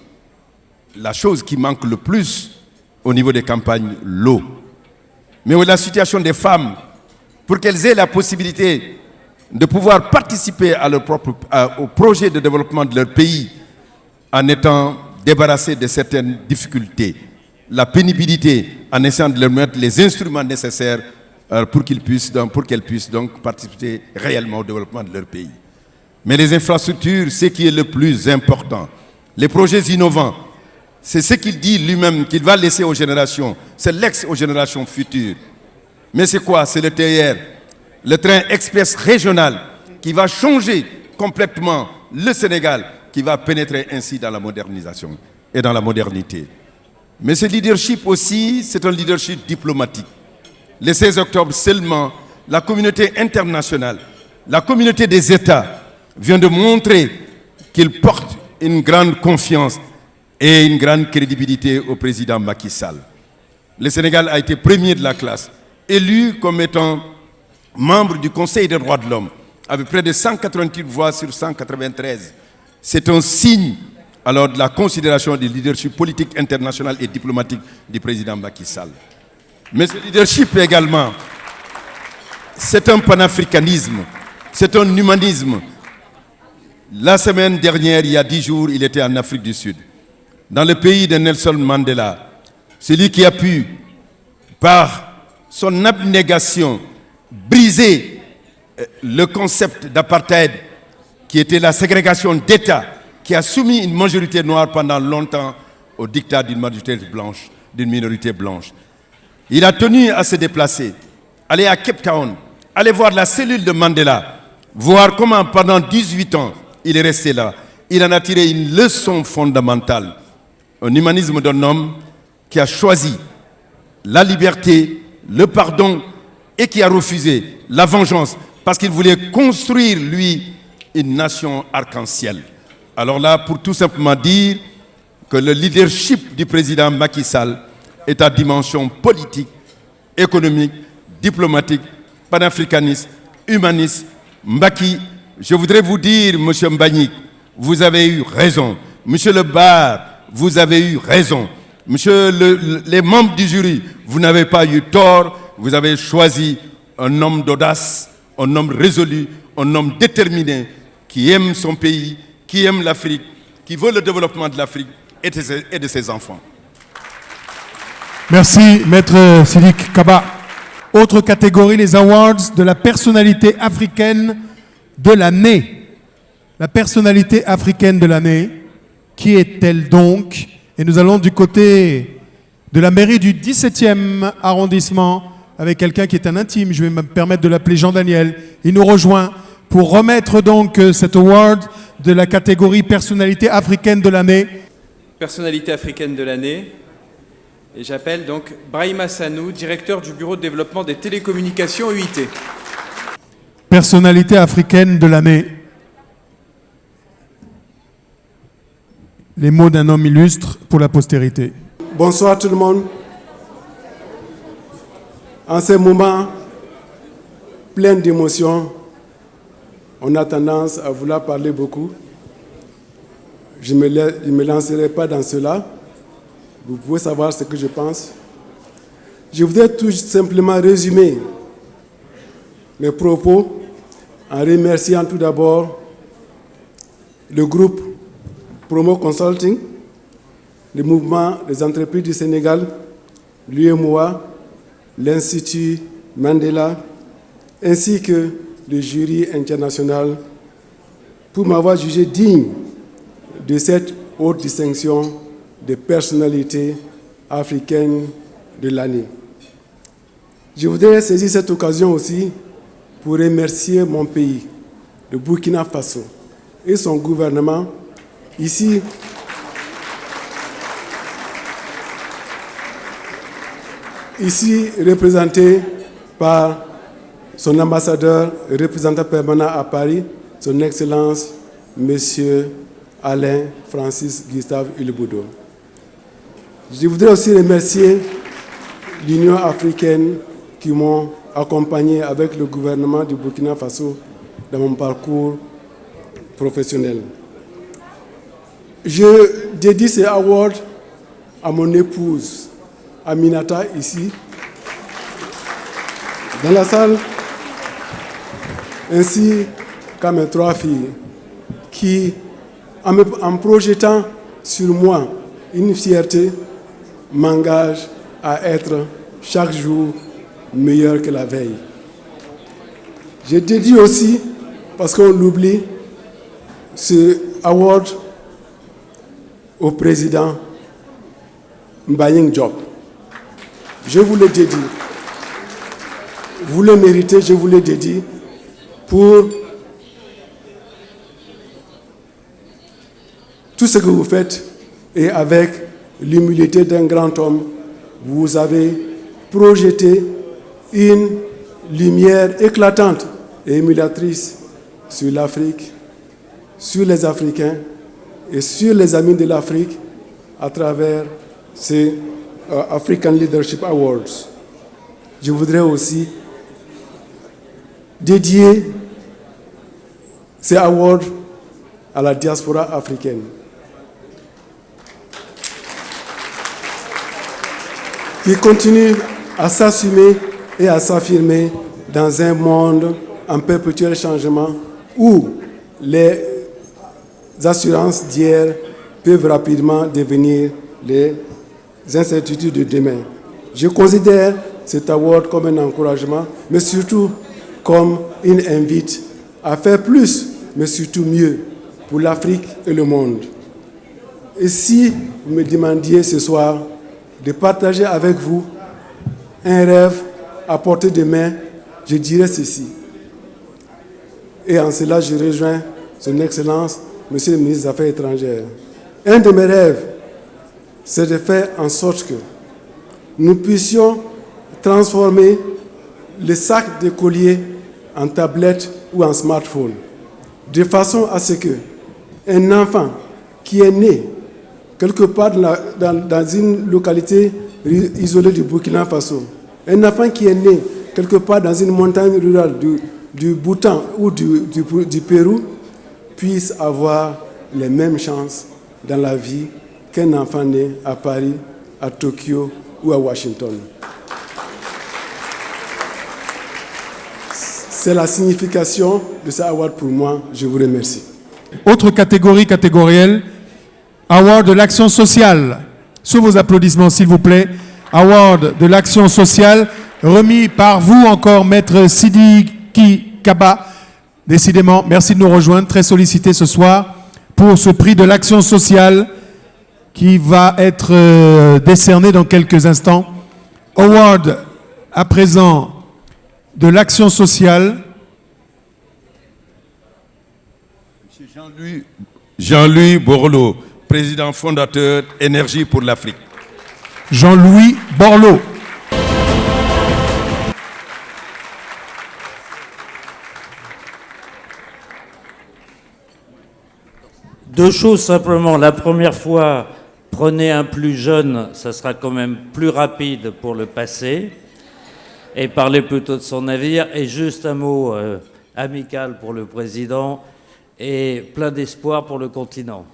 la chose qui manque le plus au niveau des campagnes, l'eau. Mais la situation des femmes, pour qu'elles aient la possibilité de pouvoir participer à au projet de développement de leur pays en étant débarrassées de certaines difficultés, la pénibilité, en essayant de leur mettre les instruments nécessaires pour qu'elles puissent donc participer réellement au développement de leur pays. Mais les infrastructures, c'est ce qui est le plus important. Les projets innovants, c'est ce qu'il dit lui-même qu'il va laisser aux générations, c'est l'ex aux générations futures. Mais c'est quoi? C'est le TER, le train express régional qui va changer complètement le Sénégal, qui va pénétrer ainsi dans la modernisation et dans la modernité. Mais ce leadership aussi, c'est un leadership diplomatique. Le 16 octobre seulement, la communauté internationale, la communauté des États vient de montrer qu'il porte une grande confiance et une grande crédibilité au président Macky Sall. Le Sénégal a été premier de la classe, élu comme étant membre du Conseil des droits de l'homme, avec près de 188 voix sur 193. C'est un signe alors de la considération du leadership politique international et diplomatique du président Macky Sall. Mais ce leadership également, c'est un panafricanisme, c'est un humanisme. La semaine dernière, il y a 10 jours, il était en Afrique du Sud, dans le pays de Nelson Mandela, celui qui a pu, par son abnégation, briser le concept d'apartheid, qui était la ségrégation d'État, qui a soumis une majorité noire pendant longtemps au diktat d'une majorité blanche, d'une minorité blanche. Il a tenu à se déplacer, aller à Cape Town, aller voir la cellule de Mandela, voir comment pendant 18 ans il est resté là. Il en a tiré une leçon fondamentale, un humanisme d'un homme qui a choisi la liberté, le pardon et qui a refusé la vengeance parce qu'il voulait construire, lui, une nation arc-en-ciel. Alors là, pour tout simplement dire que le leadership du président Macky Sall est à dimension politique, économique, diplomatique, panafricaniste, humaniste. Macky, je voudrais vous dire, monsieur Mbagnick, vous avez eu raison. Monsieur Le Bar, vous avez eu raison. Monsieur les membres du jury, vous n'avez pas eu tort. Vous avez choisi un homme d'audace, un homme résolu, un homme déterminé, qui aime son pays, qui aime l'Afrique, qui veut le développement de l'Afrique et de ses enfants. Merci, Maître Sidiki Kaba. Autre catégorie, les awards de la personnalité africaine de l'année. La personnalité africaine de l'année, qui est-elle donc? Et nous allons du côté de la mairie du 17e arrondissement avec quelqu'un qui est un intime. Je vais me permettre de l'appeler Jean-Daniel. Il nous rejoint pour remettre donc cet award de la catégorie personnalité africaine de l'année. Personnalité africaine de l'année. Et j'appelle donc Brahima Sanou, directeur du bureau de développement des télécommunications UIT. personnalité africaine de l'année. Les mots d'un homme illustre pour la postérité. Bonsoir tout le monde. En ces moments pleins d'émotions, on a tendance à vouloir parler beaucoup. Je ne me lancerai pas dans cela. Vous pouvez savoir ce que je pense. Je voudrais tout simplement résumer mes propos en remerciant tout d'abord le groupe Promo Consulting, le mouvement des entreprises du Sénégal, l'UEMOA, l'Institut Mandela, ainsi que le jury international pour m'avoir jugé digne de cette haute distinction de personnalité africaine de l'année. Je voudrais saisir cette occasion aussi pour remercier mon pays, le Burkina Faso, et son gouvernement, ici représenté par son ambassadeur et représentant permanent à Paris, son Excellence, Monsieur Alain Francis Gustave Ulbodo. Je voudrais aussi remercier l'Union africaine qui m'ont accompagné avec le gouvernement du Burkina Faso dans mon parcours professionnel. Je dédie ces awards à mon épouse, Aminata, ici, dans la salle, ainsi qu'à mes 3 filles, qui, en projetant sur moi une fierté, m'engagent à être chaque jour meilleur que la veille. Je dédie aussi, parce qu'on l'oublie, ce award au président Mbayang Diop. Je vous le dédie. Vous le méritez, je vous le dédie pour tout ce que vous faites et avec l'humilité d'un grand homme, vous avez projeté une lumière éclatante et émulatrice sur l'Afrique, sur les Africains et sur les amis de l'Afrique à travers ces African Leadership Awards. Je voudrais aussi dédier ces awards à la diaspora africaine. Qui continue à s'assumer et à s'affirmer dans un monde en perpétuel changement où les assurances d'hier peuvent rapidement devenir les incertitudes de demain. Je considère cet award comme un encouragement, mais surtout comme une invite à faire plus, mais surtout mieux pour l'Afrique et le monde. Et si vous me demandiez ce soir de partager avec vous un rêve à portée de main, je dirais ceci. Et en cela, je rejoins son Excellence, Monsieur le ministre des Affaires étrangères. Un de mes rêves, c'est de faire en sorte que nous puissions transformer les sacs de collier en tablettes ou en smartphone, de façon à ce que un enfant qui est né quelque part dans une localité isolée du Burkina Faso, un enfant qui est né quelque part dans une montagne rurale du Bhoutan ou du Pérou, puisse avoir les mêmes chances dans la vie qu'un enfant né à Paris, à Tokyo ou à Washington. C'est la signification de ce award pour moi. Je vous remercie. Autre catégorie catégorielle, award de l'action sociale. Sous vos applaudissements, s'il vous plaît. Award de l'action sociale, remis par vous encore, Maître Sidiki Kaba. Décidément, merci de nous rejoindre, très sollicité ce soir, pour ce prix de l'action sociale qui va être décerné dans quelques instants. Award à présent de l'action sociale. Monsieur Jean-Louis Borloo, président fondateur Énergie pour l'Afrique. Jean-Louis Borloo. Deux choses simplement. La première fois, prenez un plus jeune, ça sera quand même plus rapide pour le passer. Et parlez plutôt de son navire. Et juste un mot amical pour le président et plein d'espoir pour le continent.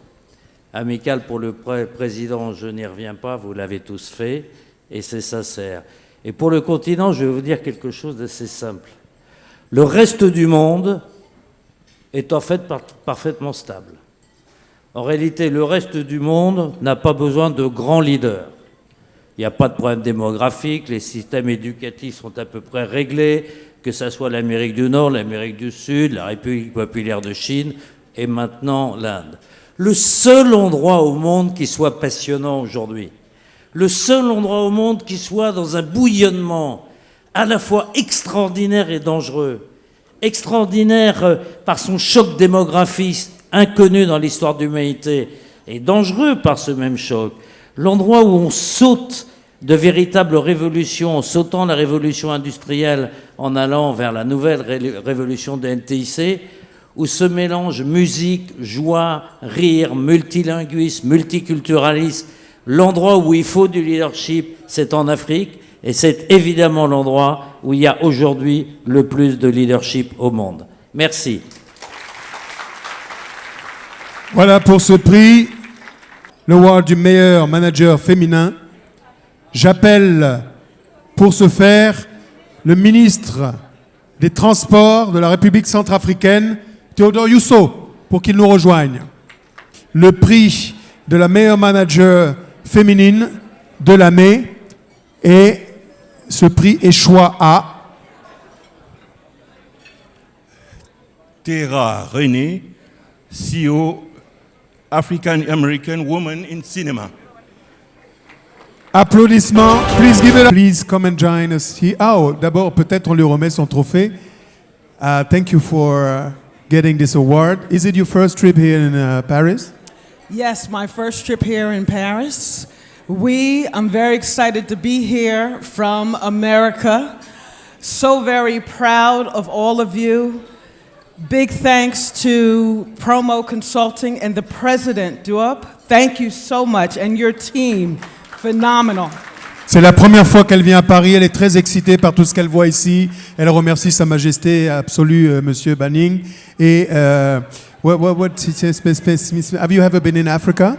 Amical pour le président, je n'y reviens pas, vous l'avez tous fait, et c'est sincère. Et pour le continent, je vais vous dire quelque chose d'assez simple. Le reste du monde est en fait parfaitement stable. En réalité, le reste du monde n'a pas besoin de grands leaders. Il n'y a pas de problème démographique, les systèmes éducatifs sont à peu près réglés, que ce soit l'Amérique du Nord, l'Amérique du Sud, la République populaire de Chine et maintenant l'Inde. Le seul endroit au monde qui soit passionnant aujourd'hui, le seul endroit au monde qui soit dans un bouillonnement à la fois extraordinaire et dangereux, extraordinaire par son choc démographique inconnu dans l'histoire de l'humanité et dangereux par ce même choc, l'endroit où on saute de véritables révolutions, en sautant la révolution industrielle, en allant vers la nouvelle révolution de NTIC, où se mélangent musique, joie, rire, multilinguisme, multiculturalisme. L'endroit où il faut du leadership, c'est en Afrique, et c'est évidemment l'endroit où il y a aujourd'hui le plus de leadership au monde. Merci. Voilà pour ce prix, l'award du meilleur manager féminin. J'appelle pour ce faire le ministre des Transports de la République centrafricaine, Théodore Yousso, pour qu'il nous rejoigne. Le prix de la meilleure manager féminine de l'année, et ce prix échoit à Tera René, CEO, African American Woman in Cinema. Applaudissements. Please give it up. Please come and join us here. Oh, d'abord, peut-être on lui remet son trophée. Thank you for getting this award. Is it your first trip here in Paris? Yes, my first trip here in Paris. I'm very excited to be here from America. So very proud of all of you. Big thanks to Promo Consulting and the President, Duop. Thank you so much, and your team. Phenomenal. C'est la première fois qu'elle vient à Paris. Elle est très excitée par tout ce qu'elle voit ici. Elle remercie Sa Majesté absolue, Monsieur Banning. Et have you ever been in Africa?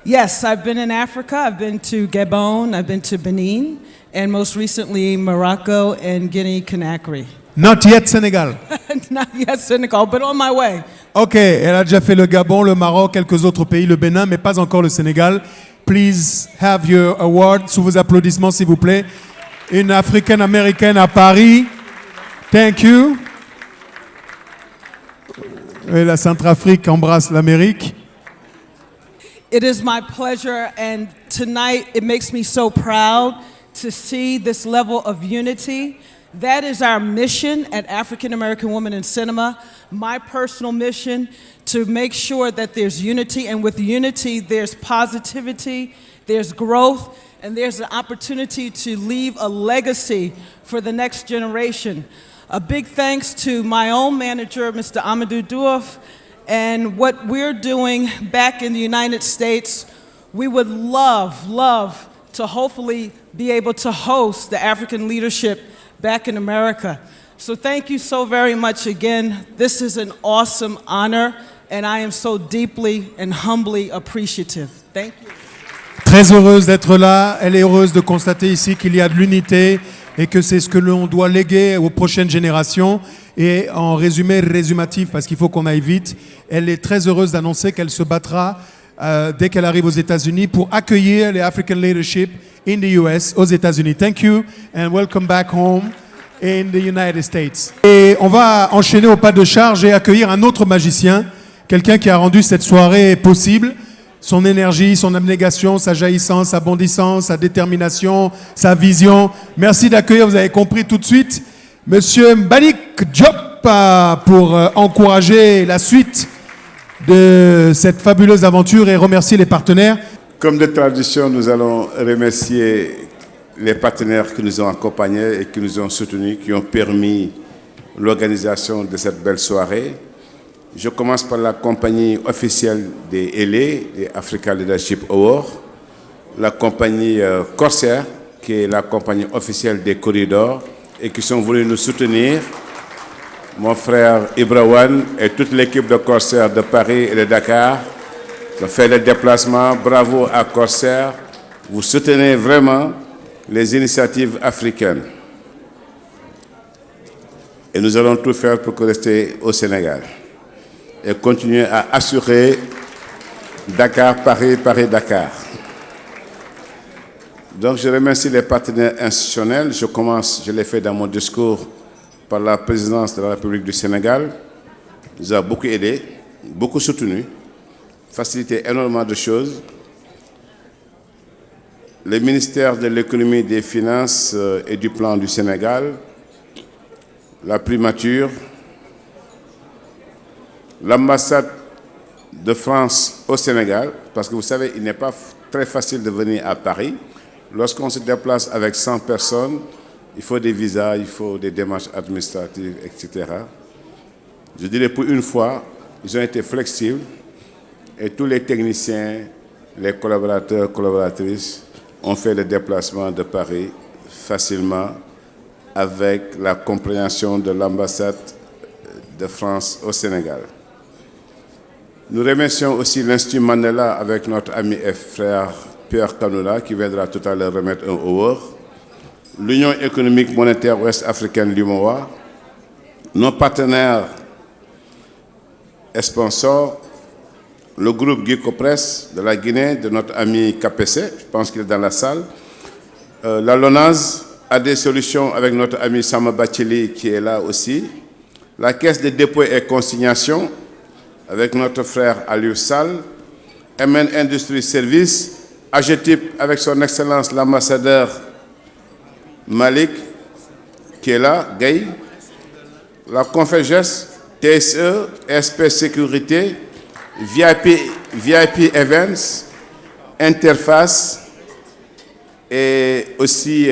Yes, I've been in Africa. I've been to Gabon, I've been to Benin, and most recently Morocco and Guinea-Conakry. Not yet Sénégal. Not yet Senegal, but on my way. Ok, elle a déjà fait le Gabon, le Maroc, quelques autres pays, le Bénin, mais pas encore le Sénégal. Please have your award. Sous vos applaudissements, s'il vous plaît. Une Africaine-Américaine à Paris. Thank you. Et la Centrafrique embrasse l'Amérique. It is my pleasure, and tonight it makes me so proud to see this level of unity. That is our mission at African American Women in Cinema. My personal mission, to make sure that there's unity, and with unity there's positivity, there's growth, and there's an opportunity to leave a legacy for the next generation. A big thanks to my own manager, Mr. Amadou Diouf, and what we're doing back in the United States. We would love to hopefully be able to host the African leadership back in America. So thank you so very much again. This is an awesome honor, and I am so deeply and humbly appreciative. Thank you. Très heureuse d'être là. Elle est heureuse de constater ici qu'il y a de l'unité et que c'est ce que l'on doit léguer aux prochaines générations. Et en résumé, résumatif, parce qu'il faut qu'on aille vite, elle est très heureuse d'annoncer qu'elle se battra dès qu'elle arrive aux États-Unis pour accueillir les African Leadership in the US, aux États-Unis. Thank you and welcome back home in the United States. Et on va enchaîner au pas de charge et accueillir un autre magicien, quelqu'un qui a rendu cette soirée possible. Son énergie, son abnégation, sa jaillissance, sa bondissance, sa détermination, sa vision. Merci d'accueillir, vous avez compris tout de suite, Monsieur Mbalik Diop pour encourager la suite de cette fabuleuse aventure et remercier les partenaires. Comme de tradition, nous allons remercier les partenaires qui nous ont accompagnés et qui nous ont soutenus, qui ont permis l'organisation de cette belle soirée. Je commence par la compagnie officielle des ELE, des Africa Leadership Awards, la compagnie Corsair, qui est la compagnie officielle des corridors et qui sont venus nous soutenir. Mon frère Ibrawan et toute l'équipe de Corsair de Paris et de Dakar ont fait le déplacement. Bravo à Corsair. Vous soutenez vraiment les initiatives africaines. Et nous allons tout faire pour rester au Sénégal et continuer à assurer Dakar, Paris, Paris, Dakar. Donc je remercie les partenaires institutionnels. Je l'ai fait dans mon discours par la présidence de la République du Sénégal. Ils nous ont beaucoup aidés, beaucoup soutenus, facilité énormément de choses. Le ministère de l'économie, des finances et du plan du Sénégal, la primature, l'ambassade de France au Sénégal, parce que vous savez, il n'est pas très facile de venir à Paris. Lorsqu'on se déplace avec 100 personnes, il faut des visas, il faut des démarches administratives, etc. Je dirais pour une fois, ils ont été flexibles et tous les techniciens, les collaborateurs, collaboratrices ont fait le déplacement de Paris facilement avec la compréhension de l'ambassade de France au Sénégal. Nous remercions aussi l'Institut Mandela avec notre ami et frère Pierre Kanoula qui viendra tout à l'heure remettre un award. L'Union économique monétaire ouest-africaine l'UMOA, nos partenaires et sponsors, le groupe Guico Press de la Guinée, de notre ami KPC, je pense qu'il est dans la salle, la LONAS a des solutions avec notre ami Sama Bachili qui est là aussi, la Caisse de dépôt et consignation avec notre frère Aliou Sall, MN Industrie Service, AGETIP avec son excellence l'ambassadeur Malik qui est là, Gay, la Conféges, TSE, SP Sécurité, VIP Events, Interface et aussi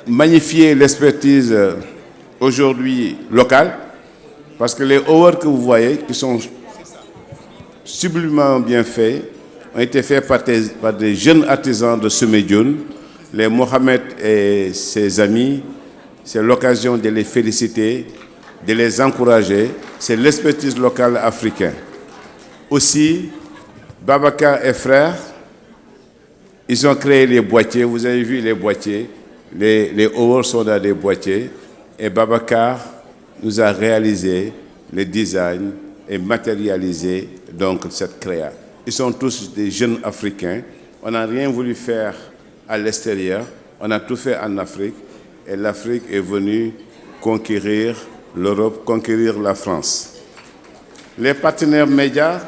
magnifier l'expertise aujourd'hui locale parce que les awards que vous voyez qui sont sublimement bien faits ont été faits par des jeunes artisans de Soumbédioune. Les Mohamed et ses amis, c'est l'occasion de les féliciter, de les encourager. C'est l'expertise locale africaine. Aussi, Babacar et frères, ils ont créé les boîtiers. Vous avez vu les boîtiers. Les awards sont dans des boîtiers. Et Babacar nous a réalisé les designs et matérialisé donc cette créa. Ils sont tous des jeunes Africains. On n'a rien voulu faire à l'extérieur. On a tout fait en Afrique. Et l'Afrique est venue conquérir l'Europe, conquérir la France. Les partenaires médias,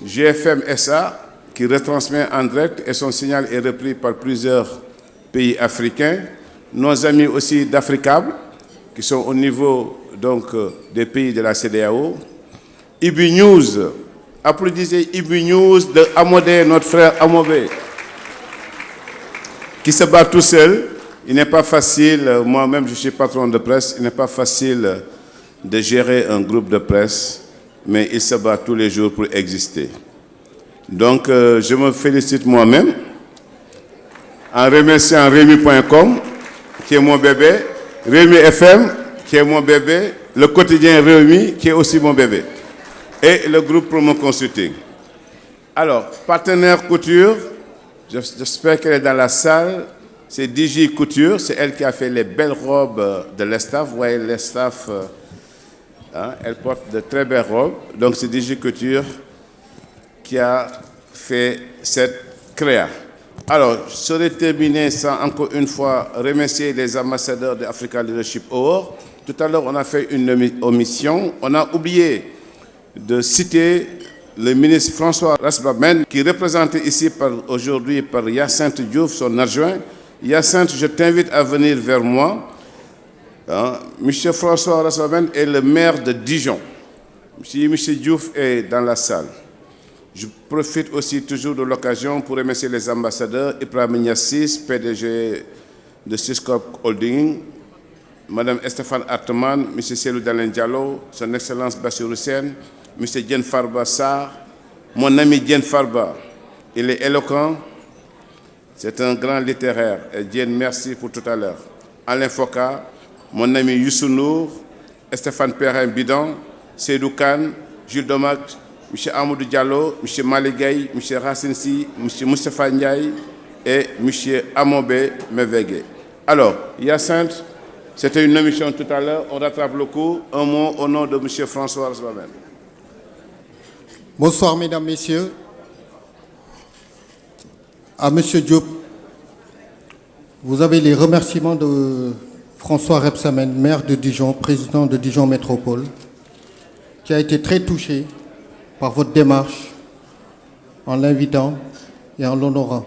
GFM SA, qui retransmet en direct et son signal est repris par plusieurs pays africains. Nos amis aussi d'Africable, qui sont au niveau donc, des pays de la CEDEAO. Ibu News, applaudissez Ibu News de Amodé, notre frère Amobé, qui se bat tout seul. Il n'est pas facile, moi-même je suis patron de presse, il n'est pas facile de gérer un groupe de presse, mais il se bat tous les jours pour exister. Donc je me félicite moi-même en remerciant Rémi.com, qui est mon bébé, Rémi FM, qui est mon bébé, le quotidien Rémi, qui est aussi mon bébé, et le groupe Promo Consulting. Alors, partenaire couture, j'espère qu'elle est dans la salle. C'est DJ Couture, c'est elle qui a fait les belles robes de l'Estaf. Vous voyez l'Estaf, elle porte de très belles robes. Donc c'est DJ Couture qui a fait cette créa. Alors, je serai terminé sans encore une fois remercier les ambassadeurs de Africa Leadership Award. Tout à l'heure, on a fait une omission. On a oublié de citer le ministre François Rasbaben, qui est représenté ici aujourd'hui par Hyacinthe Diouf, son adjoint. Hyacinthe, je t'invite à venir vers moi. Monsieur François Rasbaben est le maire de Dijon. Monsieur Diouf est dans la salle. Je profite aussi toujours de l'occasion pour remercier les ambassadeurs, Ibrahim Niassis, PDG de Syscorp Holding, Madame Stéphane Hartmann, M. Cellou Dalein Diallo, Son Excellence Bassirou Sène, M. Diène Farba Sarr, mon ami Diène Farba. Il est éloquent, c'est un grand littéraire. Et Diène, merci pour tout à l'heure. Alain Foka, mon ami Youssou Nour, Stéphane Perrin Bidon, Seydou Kane, Jules Domac, M. Amadou Diallo, M. Maligay, M. Racine Sy, M. Moustapha Ndiaye et M. Amobe Mevegue. Alors, Hyacinthe, c'était une émission tout à l'heure, on rattrape le coup. Un mot au nom de M. François Rasbaben. Bonsoir, mesdames, messieurs. À M. Diop, vous avez les remerciements de François Rebsamen, maire de Dijon, président de Dijon Métropole, qui a été très touché par votre démarche en l'invitant et en l'honorant.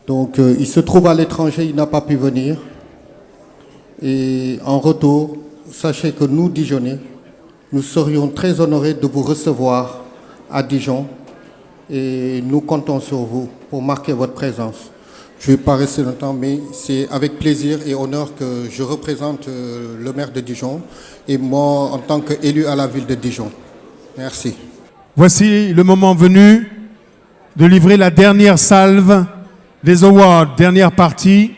Donc, il se trouve à l'étranger, il n'a pas pu venir. Et en retour, sachez que nous, Dijonnais, nous serions très honorés de vous recevoir à Dijon et nous comptons sur vous pour marquer votre présence. Je ne vais pas rester longtemps, mais c'est avec plaisir et honneur que je représente le maire de Dijon et moi en tant qu'élu à la ville de Dijon. Merci. Voici le moment venu de livrer la dernière salve des awards, dernière partie.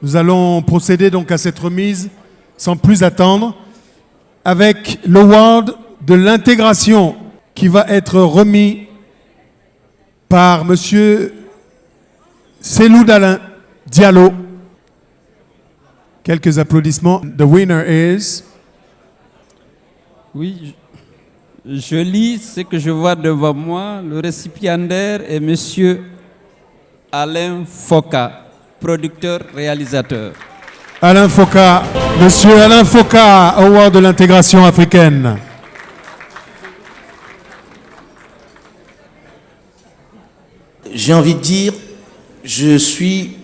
Nous allons procéder donc à cette remise sans plus attendre avec l'award de l'intégration qui va être remis par Monsieur Cellou Dalein Diallo. Quelques applaudissements. The winner is... Oui, je lis ce que je vois devant moi. Le récipiendaire est Monsieur Alain Foka, producteur-réalisateur. Alain Foka, Monsieur Alain Foka, award de l'intégration africaine. J'ai envie de dire, je suis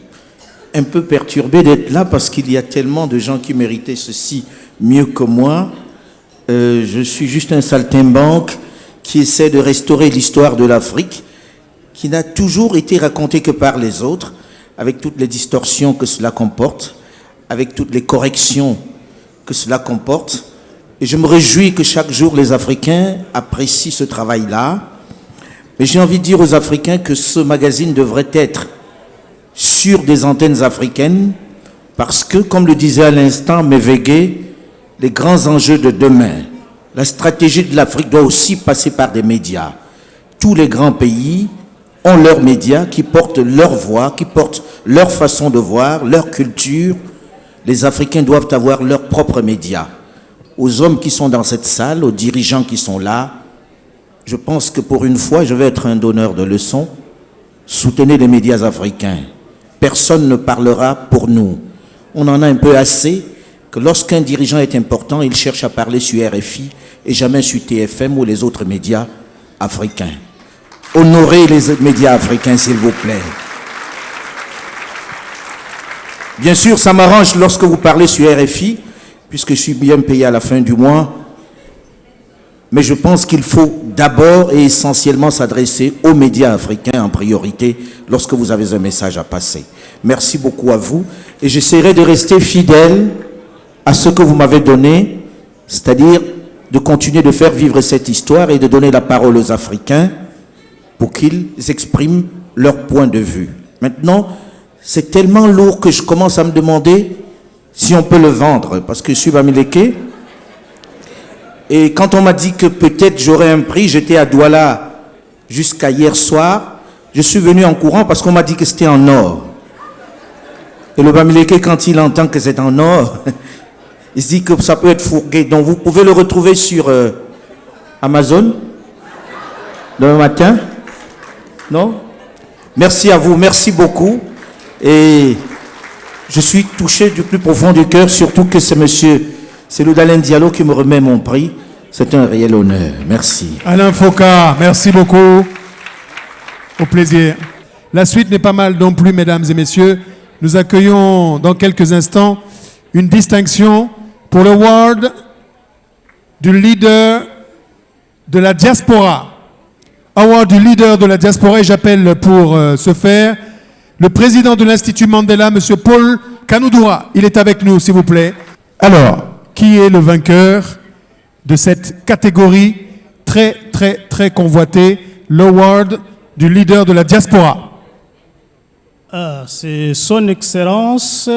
un peu perturbé d'être là parce qu'il y a tellement de gens qui méritaient ceci mieux que moi. Je suis juste un saltimbanque qui essaie de restaurer l'histoire de l'Afrique, qui n'a toujours été racontée que par les autres, avec toutes les distorsions que cela comporte, avec toutes les corrections que cela comporte. Et je me réjouis que chaque jour les Africains apprécient ce travail-là. Mais j'ai envie de dire aux Africains que ce magazine devrait être sur des antennes africaines parce que, comme le disait à l'instant Mevegue, les grands enjeux de demain, la stratégie de l'Afrique doit aussi passer par des médias. Tous les grands pays ont leurs médias qui portent leur voix, qui portent leur façon de voir, leur culture. Les Africains doivent avoir leurs propres médias. Aux hommes qui sont dans cette salle, aux dirigeants qui sont là, je pense que pour une fois, je vais être un donneur de leçons. Soutenez les médias africains. Personne ne parlera pour nous. On en a un peu assez que lorsqu'un dirigeant est important, il cherche à parler sur RFI et jamais sur TFM ou les autres médias africains. Honorez les médias africains, s'il vous plaît. Bien sûr, ça m'arrange lorsque vous parlez sur RFI, puisque je suis bien payé à la fin du mois. Mais je pense qu'il faut d'abord et essentiellement s'adresser aux médias africains en priorité lorsque vous avez un message à passer. Merci beaucoup à vous. Et j'essaierai de rester fidèle à ce que vous m'avez donné, c'est-à-dire de continuer de faire vivre cette histoire et de donner la parole aux Africains pour qu'ils expriment leur point de vue. Maintenant, c'est tellement lourd que je commence à me demander si on peut le vendre, parce que je suis Bamileke. Et quand on m'a dit que peut-être j'aurais un prix, j'étais à Douala jusqu'à hier soir, je suis venu en courant parce qu'on m'a dit que c'était en or. Et le Bamileke, quand il entend que c'est en or, il se dit que ça peut être fourgué. Donc vous pouvez le retrouver sur Amazon demain matin. Non? Merci à vous, merci beaucoup. Et je suis touché du plus profond du cœur, surtout que c'est monsieur Cellou Dalein Diallo qui me remet mon prix. C'est un réel honneur. Merci. Alain Foka, merci beaucoup. Au plaisir. La suite n'est pas mal non plus, mesdames et messieurs. Nous accueillons dans quelques instants une distinction pour l'award du leader de la diaspora. Award du leader de la diaspora, et j'appelle pour ce faire le président de l'Institut Mandela, M. Paul Kanoudoura, il est avec nous, s'il vous plaît. Alors, qui est le vainqueur de cette catégorie très convoitée, l'award du leader de la diaspora? C'est Son Excellence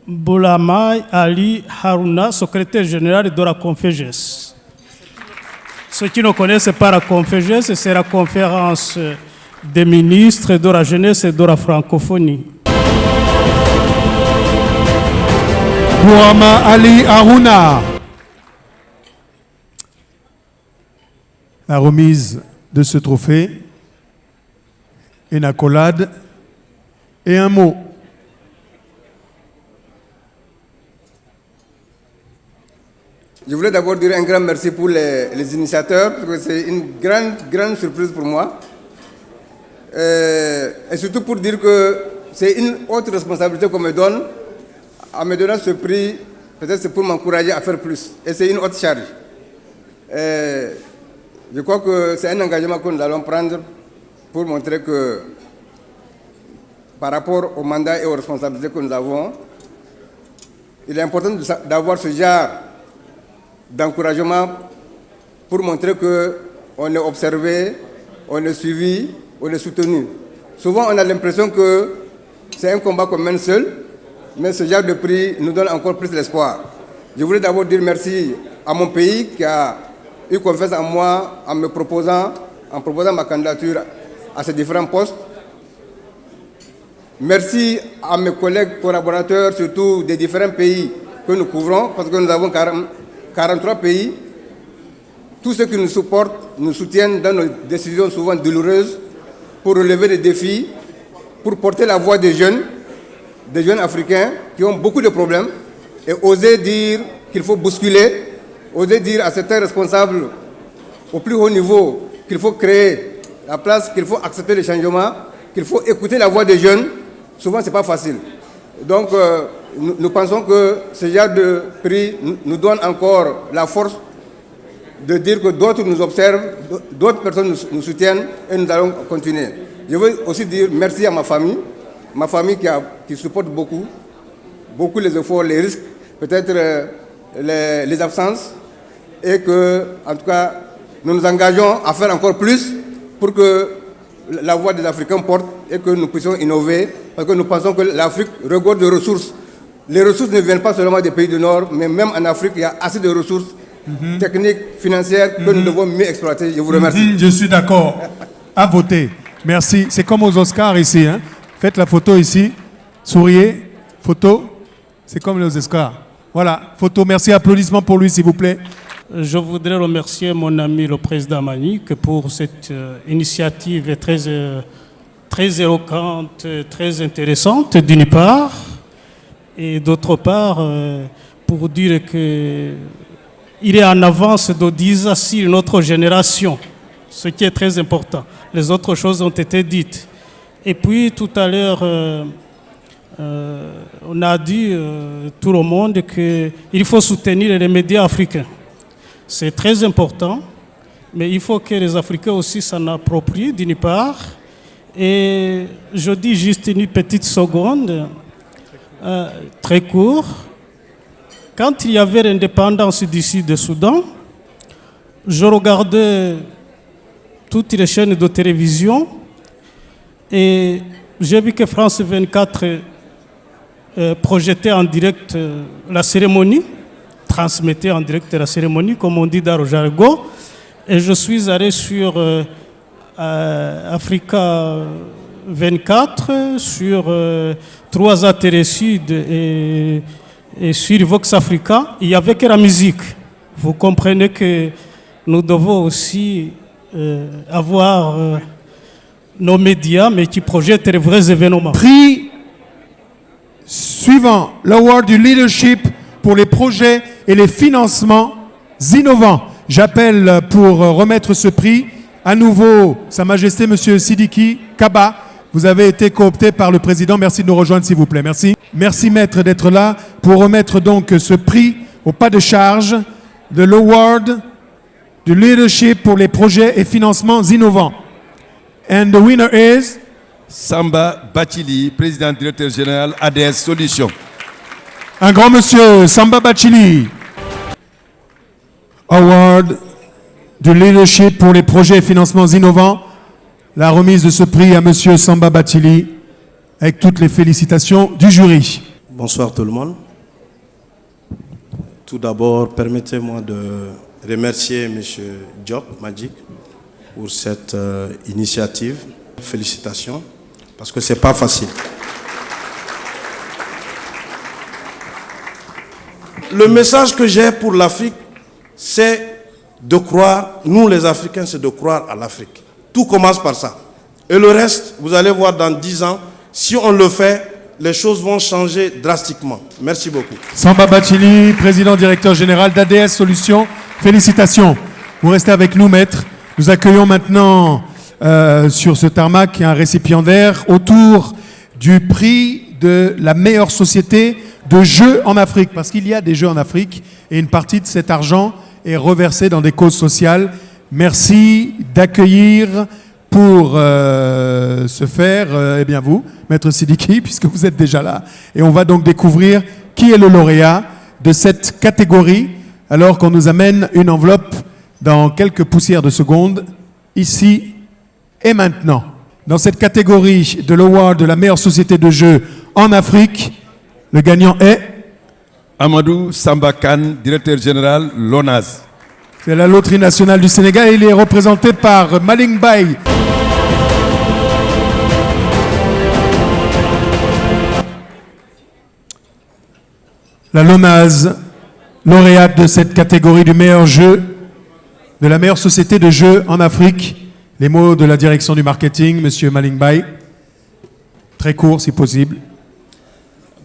Boulamai Ali Haruna, secrétaire général de la Conféges. Ceux qui ne connaissent pas la Conféges, c'est la conférence des ministres de la jeunesse et de la francophonie. Boulamai Ali Haruna. La remise de ce trophée, une accolade et un mot. Je voulais d'abord dire un grand merci pour les initiateurs, parce que c'est une grande surprise pour moi. Et surtout pour dire que c'est une autre responsabilité qu'on me donne. En me donnant ce prix, peut-être c'est pour m'encourager à faire plus. Et c'est une autre charge. Je crois que c'est un engagement que nous allons prendre pour montrer que par rapport au mandat et aux responsabilités que nous avons, il est important d'avoir ce genre d'encouragement pour montrer qu'on est observé, on est suivi, on est soutenu. Souvent, on a l'impression que c'est un combat qu'on mène seul, mais ce genre de prix nous donne encore plus l'espoir. Je voulais d'abord dire merci à mon pays qui a eu confiance en moi en proposant ma candidature à ces différents postes. Merci à mes collègues collaborateurs, surtout des différents pays que nous couvrons, parce que nous avons 43 pays. Tous ceux qui nous supportent, nous soutiennent dans nos décisions souvent douloureuses pour relever les défis, pour porter la voix des jeunes africains qui ont beaucoup de problèmes et oser dire qu'il faut bousculer, oser dire à certains responsables au plus haut niveau qu'il faut créer la place, qu'il faut accepter les changements, qu'il faut écouter la voix des jeunes. Souvent, ce n'est pas facile. Donc, nous pensons que ce genre de prix nous donne encore la force de dire que d'autres nous observent, d'autres personnes nous soutiennent et nous allons continuer. Je veux aussi dire merci à ma famille qui supporte beaucoup les efforts, les risques, peut-être les absences, et que, en tout cas, nous nous engageons à faire encore plus pour que la voix des Africains porte et que nous puissions innover, parce que nous pensons que l'Afrique regorge de ressources. Les ressources ne viennent pas seulement des pays du Nord, mais même en Afrique, il y a assez de ressources techniques, financières que nous devons mieux exploiter. Je vous remercie. Je suis d'accord. À voter. Merci. C'est comme aux Oscars ici. Hein. Faites la photo ici. Souriez. Photo. C'est comme les Oscars. Voilà. Photo. Merci. Applaudissements pour lui, s'il vous plaît. Je voudrais remercier mon ami le président Manick pour cette initiative très éloquente, très intéressante d'une part, et d'autre part pour dire qu'il est en avance de 10 ans sur notre génération, ce qui est très important. Les autres choses ont été dites. Et puis tout à l'heure, on a dit tout le monde qu'il faut soutenir les médias africains. C'est très important, mais il faut que les Africains aussi s'en approprient d'une part. Et je dis juste une petite seconde, très court. Quand il y avait l'indépendance du Sud-Soudan, je regardais toutes les chaînes de télévision et j'ai vu que France 24 projetait en direct la cérémonie, transmettait en direct la cérémonie, comme on dit dans le jargon, et je suis allé sur Africa 24, sur 3A Télé Sud et sur Vox Africa. Il n'y avait que la musique. Vous comprenez que nous devons aussi avoir nos médias, mais qui projettent les vrais événements. Prix suivant, l'award du leadership pour les projets et les financements innovants. J'appelle pour remettre ce prix à nouveau Sa Majesté Monsieur Sidiki Kaba. Vous avez été coopté par le président. Merci de nous rejoindre, s'il vous plaît. Merci. Merci, maître, d'être là pour remettre donc ce prix au pas de charge de l'award du leadership pour les projets et financements innovants. And the winner is Samba Batili, président directeur général ADS Solutions. Un grand monsieur, Samba Bachili. Award du leadership pour les projets et financements innovants. La remise de ce prix à monsieur Samba Bachili, avec toutes les félicitations du jury. Bonsoir tout le monde. Tout d'abord, permettez-moi de remercier M. Diop Magic pour cette initiative. Félicitations, parce que ce n'est pas facile. Le message que j'ai pour l'Afrique, c'est de croire, nous les Africains, c'est de croire à l'Afrique. Tout commence par ça. Et le reste, vous allez voir dans 10 ans, si on le fait, les choses vont changer drastiquement. Merci beaucoup. Samba Bachili, président directeur général d'ADS Solutions. Félicitations. Vous restez avec nous, maître. Nous accueillons maintenant sur ce tarmac un récipiendaire autour du prix de la meilleure société de jeux en Afrique. Parce qu'il y a des jeux en Afrique et une partie de cet argent est reversée dans des causes sociales. Merci d'accueillir pour ce faire, eh bien vous, Maître Sidiki, puisque vous êtes déjà là. Et on va donc découvrir qui est le lauréat de cette catégorie, alors qu'on nous amène une enveloppe dans quelques poussières de secondes, ici et maintenant. Dans cette catégorie de l'award de la meilleure société de jeu en Afrique, le gagnant est Amadou Samba Kane, directeur général LONASE. C'est la Loterie nationale du Sénégal. Il est représenté par Maling Baye. La LONASE, lauréate de cette catégorie du meilleur jeu, de la meilleure société de jeu en Afrique. Les mots de la direction du marketing, Monsieur Maling Baye. Très court si possible.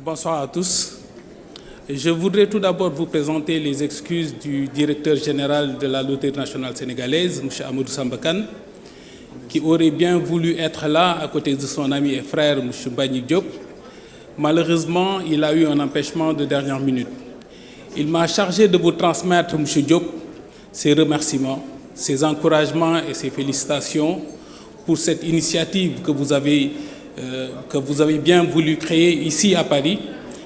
Bonsoir à tous. Je voudrais tout d'abord vous présenter les excuses du directeur général de la Loterie nationale sénégalaise, M. Amadou Samba Kane, qui aurait bien voulu être là à côté de son ami et frère, M. Mbagnick Diop. Malheureusement, il a eu un empêchement de dernière minute. Il m'a chargé de vous transmettre, M. Diop, ses remerciements, ses encouragements et ses félicitations pour cette initiative que vous avez bien voulu créer ici à Paris.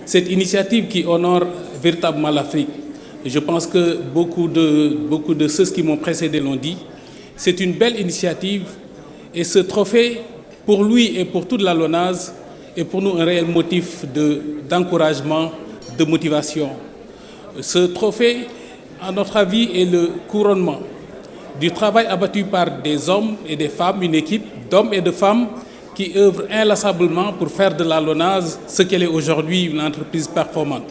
Cette initiative qui honore véritablement l'Afrique. Je pense que beaucoup de ceux qui m'ont précédé l'ont dit. C'est une belle initiative et ce trophée, pour lui et pour toute la LONASE, est pour nous un réel motif d'encouragement, de motivation. Ce trophée, à notre avis, est le couronnement du travail abattu par des hommes et des femmes, une équipe d'hommes et de femmes qui œuvre inlassablement pour faire de la LONASE ce qu'elle est aujourd'hui, une entreprise performante.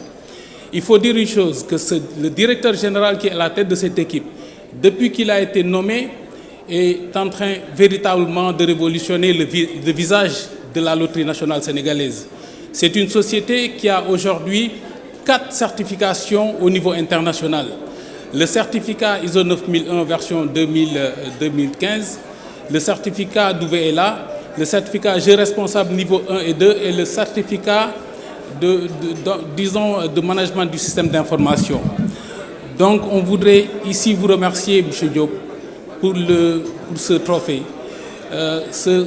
Il faut dire une chose, que le directeur général qui est à la tête de cette équipe, depuis qu'il a été nommé, est en train véritablement de révolutionner le visage de la Loterie nationale sénégalaise. C'est une société qui a aujourd'hui 4 certifications au niveau international. Le certificat ISO 9001 version 2015, le certificat d'UVLA, le certificat G responsable niveau 1 et 2 et le certificat de management du système d'information. Donc on voudrait ici vous remercier, M. Diop, pour ce trophée. Ce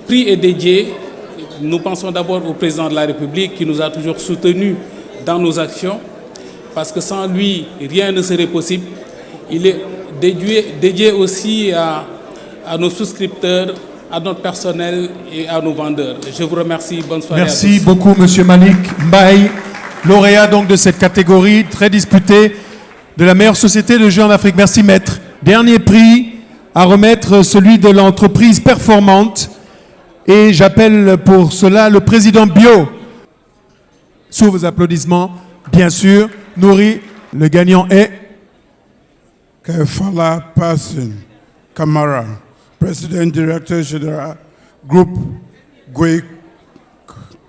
prix est dédié, nous pensons d'abord au président de la République qui nous a toujours soutenus dans nos actions, parce que sans lui, rien ne serait possible. Il est dédié aussi à nos souscripteurs, à notre personnel et à nos vendeurs. Je vous remercie. Bonne soirée. Merci beaucoup, Monsieur Malik Mbaye, lauréat donc de cette catégorie très disputée de la meilleure société de jeu en Afrique. Merci, maître. Dernier prix à remettre, celui de l'entreprise performante. Et j'appelle pour cela le président Bio. Sous vos applaudissements, bien sûr, Nouri, le gagnant est Kerfala Person Kamara, President Director General Group Gwe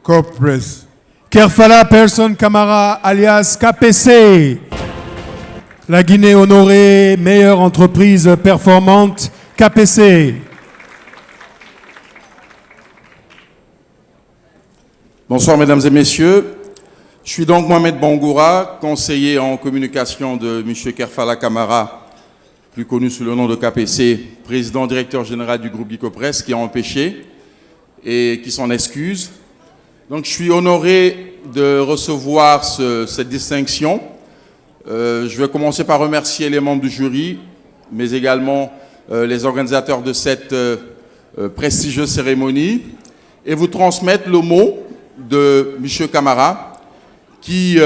Corporate. Kerfala Person Kamara, alias KPC. La Guinée honorée, meilleure entreprise performante, KPC. Bonsoir mesdames et messieurs. Je suis donc Mohamed Bangoura, conseiller en communication de M. Kerfala Kamara, plus connu sous le nom de KPC, président directeur général du groupe Gicopress, qui est empêché et qui s'en excuse. Donc je suis honoré de recevoir cette distinction. Je vais commencer par remercier les membres du jury, mais également les organisateurs de cette prestigieuse cérémonie, et vous transmettre le mot de M. Camara, qui,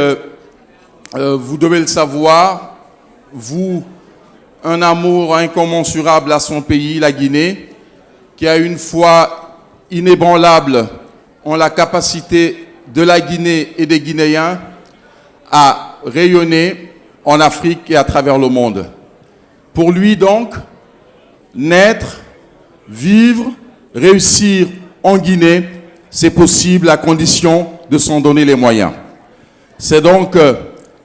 vous devez le savoir, vous, un amour incommensurable à son pays, la Guinée, qui a une foi inébranlable en la capacité de la Guinée et des Guinéens à rayonner en Afrique et à travers le monde. Pour lui donc, naître, vivre, réussir en Guinée, c'est possible à condition de s'en donner les moyens. C'est donc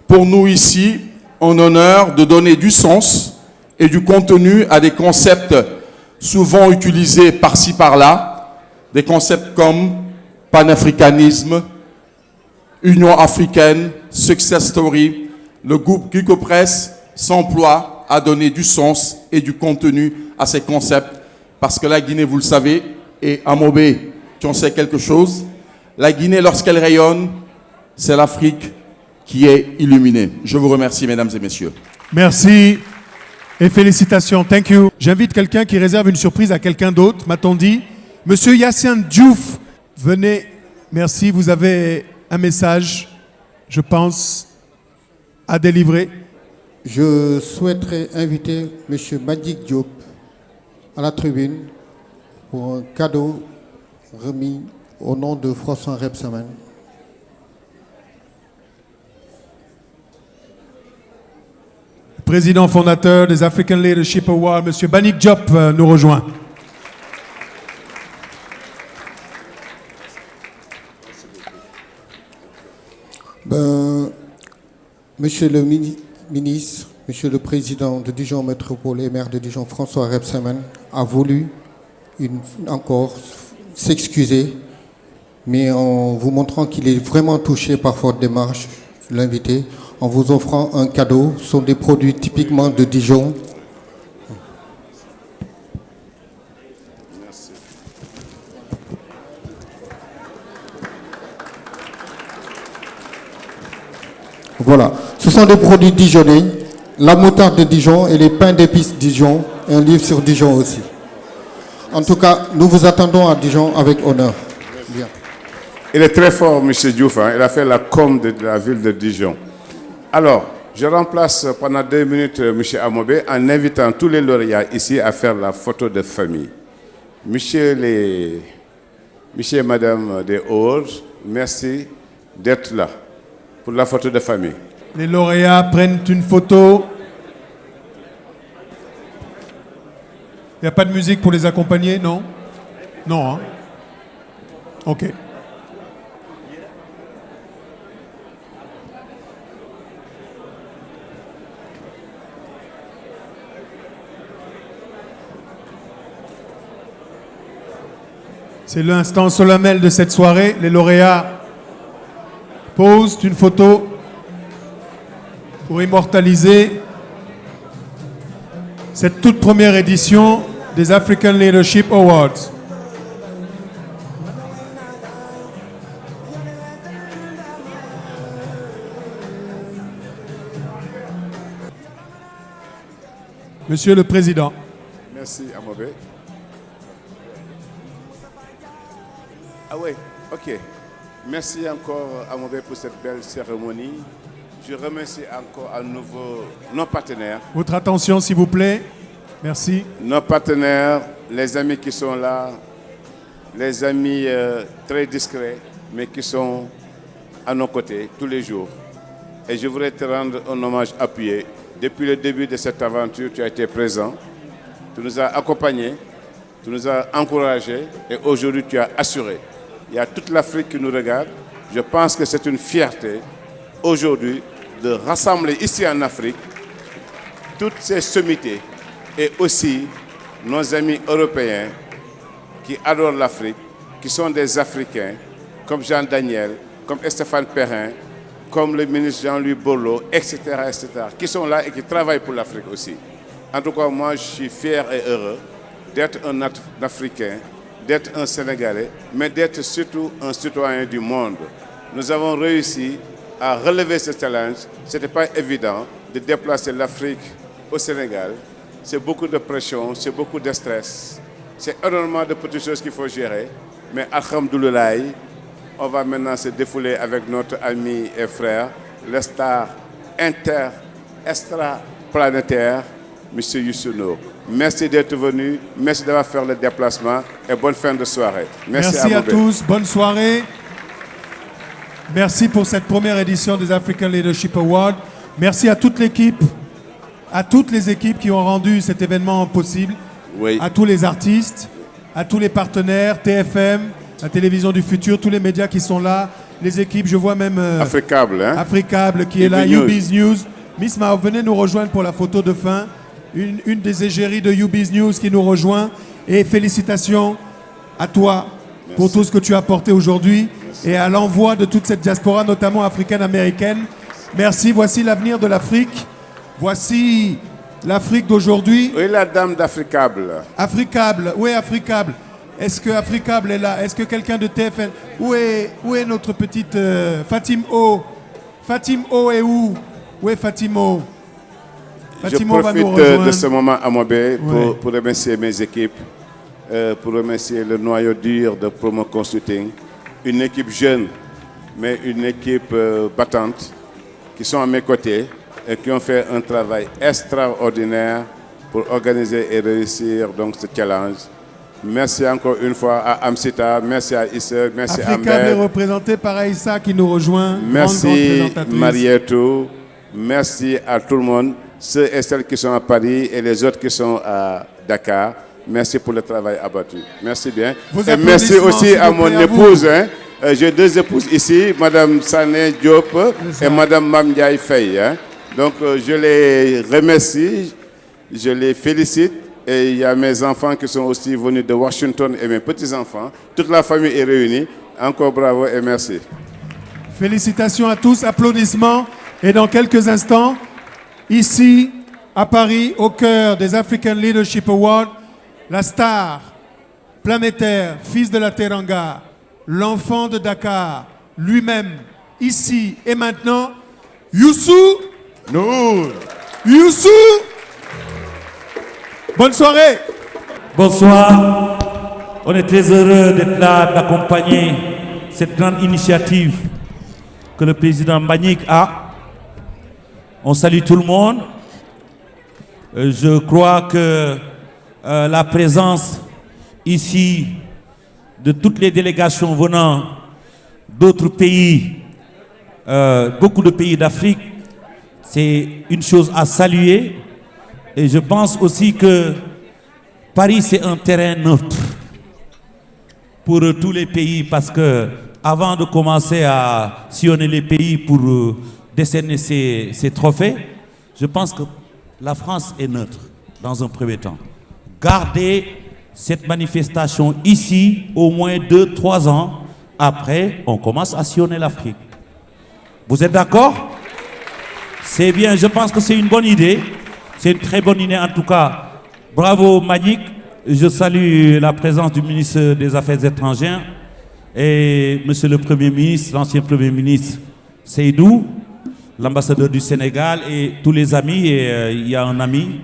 pour nous ici un honneur de donner du sens et du contenu à des concepts souvent utilisés par-ci par-là, des concepts comme panafricanisme, Union africaine, success story. Le groupe Guico-Presse s'emploie à donner du sens et du contenu à ces concepts, parce que la Guinée, vous le savez, et Amobé, tu en sais quelque chose, la Guinée, lorsqu'elle rayonne, c'est l'Afrique qui est illuminée. Je vous remercie, mesdames et messieurs. Merci et félicitations. Thank you. J'invite quelqu'un qui réserve une surprise à quelqu'un d'autre, m'a-t-on dit. Monsieur Yassine Diouf, venez. Merci, vous avez un message, je pense, à délivrer. Je souhaiterais inviter M. Madik Diop à la tribune pour un cadeau remis au nom de François Rebsamen. Président fondateur des African Leadership Awards, M. Banik Diop nous rejoint. Monsieur le ministre, Monsieur le Président de Dijon Métropole et maire de Dijon, François Rebsamen, a voulu encore s'excuser, mais en vous montrant qu'il est vraiment touché par votre démarche, l'invité, en vous offrant un cadeau. Ce sont des produits typiquement de Dijon. Merci. Voilà, ce sont des produits dijonnais, la moutarde de Dijon et les pains d'épices Dijon, et un livre sur Dijon aussi. En tout cas, nous vous attendons à Dijon avec honneur. Bien. Il est très fort, M. Diouf. Il a fait la com de la ville de Dijon. Alors, je remplace pendant 2 minutes M. Amobé en invitant tous les lauréats ici à faire la photo de famille. Monsieur et Madame des Hauts, merci d'être là pour la photo de famille. Les lauréats prennent une photo. Il n'y a pas de musique pour les accompagner, non? Non, hein? Ok. C'est l'instant solennel de cette soirée. Les lauréats posent une photo pour immortaliser cette toute première édition des African Leadership Awards. Monsieur le Président. Merci, Amobé. Ah oui, ok. Merci encore, Amobé, pour cette belle cérémonie. Je remercie encore à nouveau nos partenaires. Votre attention, s'il vous plaît. Merci. Nos partenaires, les amis qui sont là, les amis très discrets, mais qui sont à nos côtés tous les jours. Et je voudrais te rendre un hommage appuyé. Depuis le début de cette aventure, tu as été présent, tu nous as accompagnés, tu nous as encouragés et aujourd'hui tu as assuré. Il y a toute l'Afrique qui nous regarde. Je pense que c'est une fierté aujourd'hui de rassembler ici en Afrique toutes ces sommités et aussi nos amis européens qui adorent l'Afrique, qui sont des Africains, comme Jean Daniel, comme Stéphane Perrin, comme le ministre Jean-Louis Borloo, etc., etc., qui sont là et qui travaillent pour l'Afrique aussi. En tout cas, moi, je suis fier et heureux d'être un Africain, d'être un Sénégalais, mais d'être surtout un citoyen du monde. nous avons réussi à relever ce challenge. Ce n'était pas évident de déplacer l'Afrique au Sénégal. C'est beaucoup de pression, c'est beaucoup de stress. C'est énormément de petites choses qu'il faut gérer. Mais alhamdoulilah, on va maintenant se défouler avec notre ami et frère, le star extraplanétaire, M. Youssouno. Merci d'être venu, merci d'avoir fait le déplacement et bonne fin de soirée. Merci à tous, bonne soirée. Merci pour cette première édition des African Leadership Awards. Merci à toute l'équipe, à toutes les équipes qui ont rendu cet événement possible, à tous les artistes, à tous les partenaires, TFM, la télévision du futur, tous les médias qui sont là, les équipes, je vois même Africable, hein? Africable qui est là, UBiz News. Miss Mao, venez nous rejoindre pour la photo de fin. Une des égéries de UBiz News qui nous rejoint. Et félicitations à toi pour tout ce que tu as apporté aujourd'hui et à l'envoi de toute cette diaspora, notamment africaine-américaine. Merci, voici l'avenir de l'Afrique. Voici l'Afrique d'aujourd'hui. Oui, la dame d'Africable. Africable, où est Africable? Est-ce que Africable est là? Est-ce que quelqu'un de TFN? Où est notre petite Fatim O? Fatim O est où? Où est Fatimo? Je profite de ce moment à Mobé pour remercier mes équipes, pour remercier le noyau dur de Promo Consulting, une équipe jeune, mais une équipe battante, qui sont à mes côtés et qui ont fait un travail extraordinaire pour organiser et réussir donc ce challenge. Merci encore une fois à Amsita, merci à Issa, merci à Amber. Africable est représenté par Aïssa qui nous rejoint. Merci Marietou, merci à tout le monde, ceux et celles qui sont à Paris et les autres qui sont à Dakar. Merci pour le travail abattu. Merci bien. Et merci aussi à mon épouse. Hein. J'ai deux épouses ici, Madame Sané Diop et Madame Mamdiaye Faye. Hein. Donc je les remercie, je les félicite. Et il y a mes enfants qui sont aussi venus de Washington et mes petits-enfants. Toute la famille est réunie. Encore bravo et merci. Félicitations à tous, applaudissements. Et dans quelques instants, ici, à Paris, au cœur des African Leadership Awards, la star planétaire, fils de la Teranga, l'enfant de Dakar, lui-même, ici et maintenant, Youssou Nour. Youssou. Bonne soirée. Bonsoir. On est très heureux d'être là, d'accompagner cette grande initiative que le président Mbagnick a. On salue tout le monde. Je crois que la présence ici de toutes les délégations venant d'autres pays, beaucoup de pays d'Afrique, c'est une chose à saluer. Et je pense aussi que Paris, c'est un terrain neutre pour tous les pays, parce que avant de commencer à sillonner les pays pour décerner ces trophées, je pense que la France est neutre dans un premier temps. Gardez cette manifestation ici au moins 2-3 ans. Après, on commence à sillonner l'Afrique. Vous êtes d'accord? C'est bien, je pense que c'est une bonne idée. C'est une très bonne idée en tout cas. Bravo Mbagnick. Je salue la présence du ministre des Affaires étrangères et monsieur le Premier ministre, l'ancien Premier ministre Seydou, l'ambassadeur du Sénégal et tous les amis. Et il y a un ami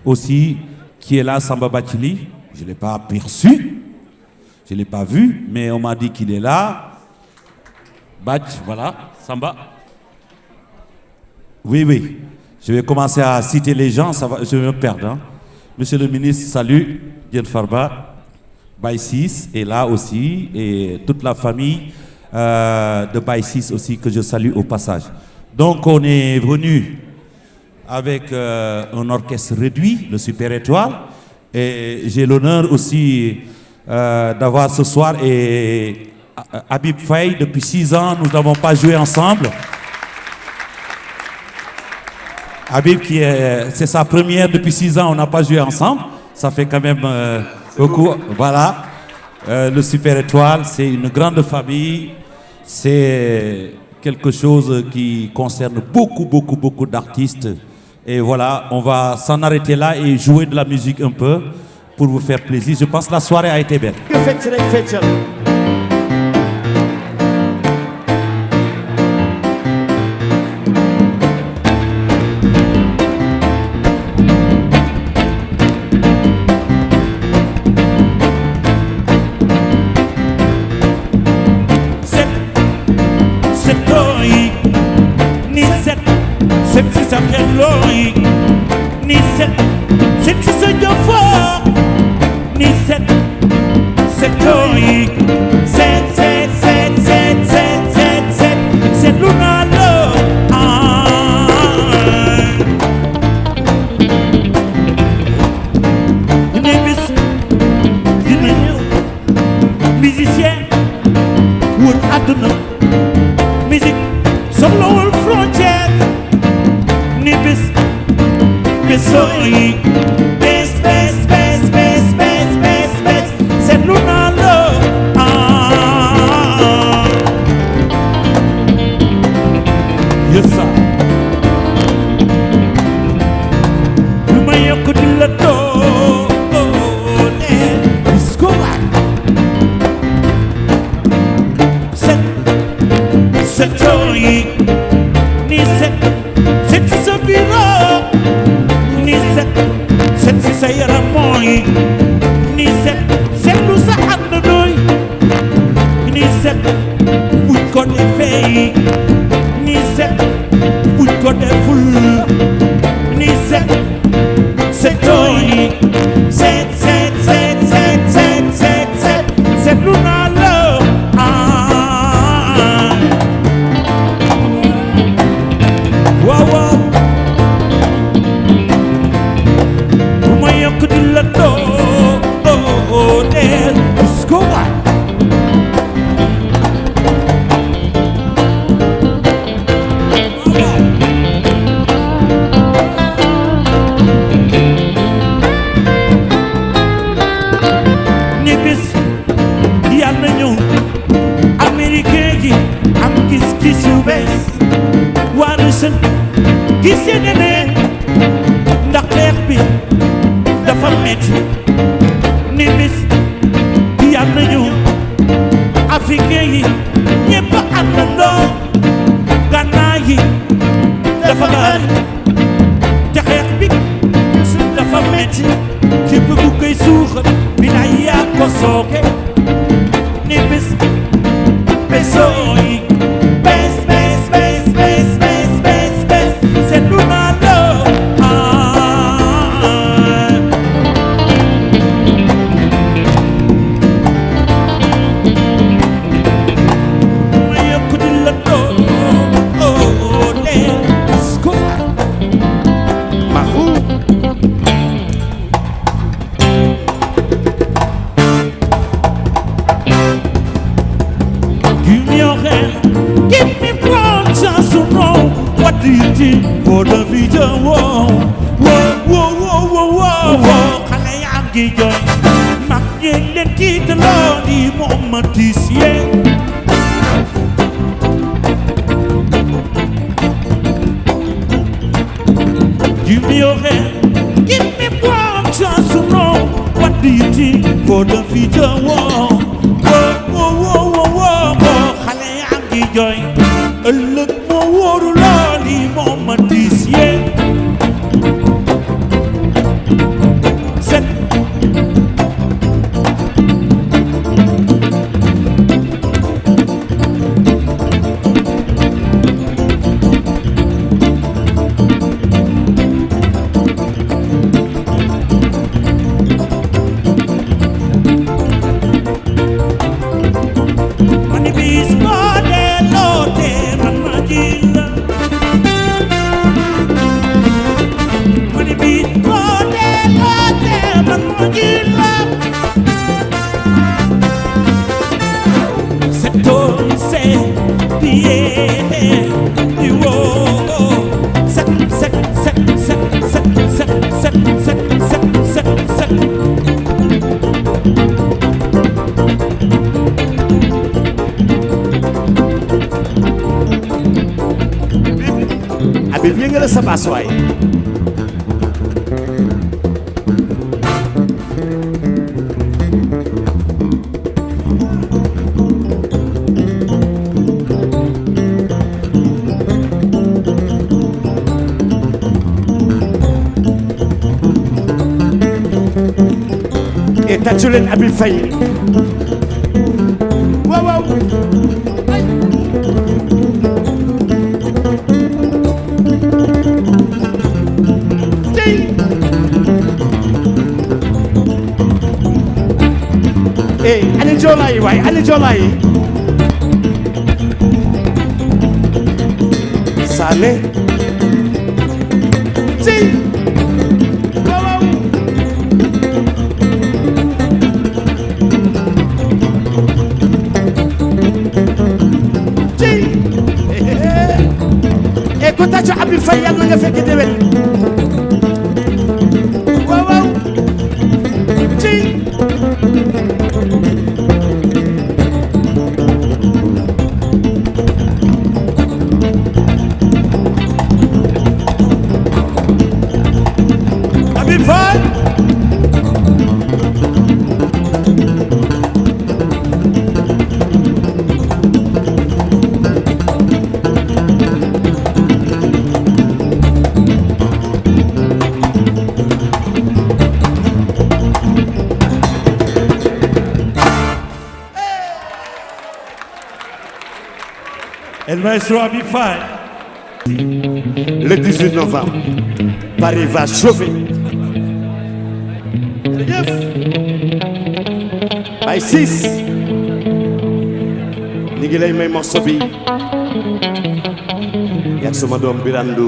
aussi qui est là, Samba Bathily. Je ne l'ai pas aperçu, je ne l'ai pas vu, mais on m'a dit qu'il est là. Batch, voilà, Samba. Oui, oui. Je vais commencer à citer les gens, je vais me perdre. Hein. Monsieur le ministre, salut, Diène Farba, Baye 6 est là aussi, et toute la famille de Baye 6 aussi que je salue au passage. Donc on est venu avec un orchestre réduit, le Super Étoile, et j'ai l'honneur aussi d'avoir ce soir et Habib Faye, depuis 6 ans, nous n'avons pas joué ensemble. Habib, c'est sa première depuis 6 ans, on n'a pas joué ensemble. Ça fait quand même beaucoup. Voilà. Le Super Étoile, c'est une grande famille. C'est quelque chose qui concerne beaucoup d'artistes. Et voilà, on va s'en arrêter là et jouer de la musique un peu pour vous faire plaisir. Je pense que la soirée a été belle. yaram mooy ni seetlu sa àndandooy ni seet buñ ko defee ni seet buñ ko deful ni seet seetooy seetlu naa la waaw waaw bu ma yokk di la dooleel gis ko waay ni bis yàlla ñëw américain yi am gis-gis yu bees waa Russie gisee ne ne ndax xeex bi dafa metti ni bis yàlla ñëw africain yi ñépp àndandoo gànnaay yi dafa bari te xeex bi dafa metti képp ku koy suuxat bi la yaa ko sooke ni bis besoo yi bes seetlu naa la ma yokk di la dooleel gis ko maxu give me your hand, give me one chance to know what do you think for the future. Whoa, whoa, whoa, whoa, whoa, whoa, whoa. Xale yaa ngi jooy mag ñi leen tiitaloo di moom ma tiis yee. Give me your hand, give me one chance to know what do you think for the future. Whoa, whoa, whoa, whoa, whoa, whoa. Xale yaa ngi jooy ëllëg moo wóoru lool yi moom ma tiis yee. Set mani bis modeloote man ma jilla mani bis modeloote man ma jilla settoon se diye di woo set set set set set set set set set set set Habib yëngal sa baas waay et tàccu leen Habib Faye waaw waaw ani joolaa yi waay ani joolaa yi Sale ci waaw waaw ci e ko tàccu Habib Faye yàlla nga fekk déwén waaw waaw ci Habib Faye El maestro Abifai. Le 18 novembre, Paris va chauffer. By 6 ni ngi lay may morceau bi yak sama doom Birandu.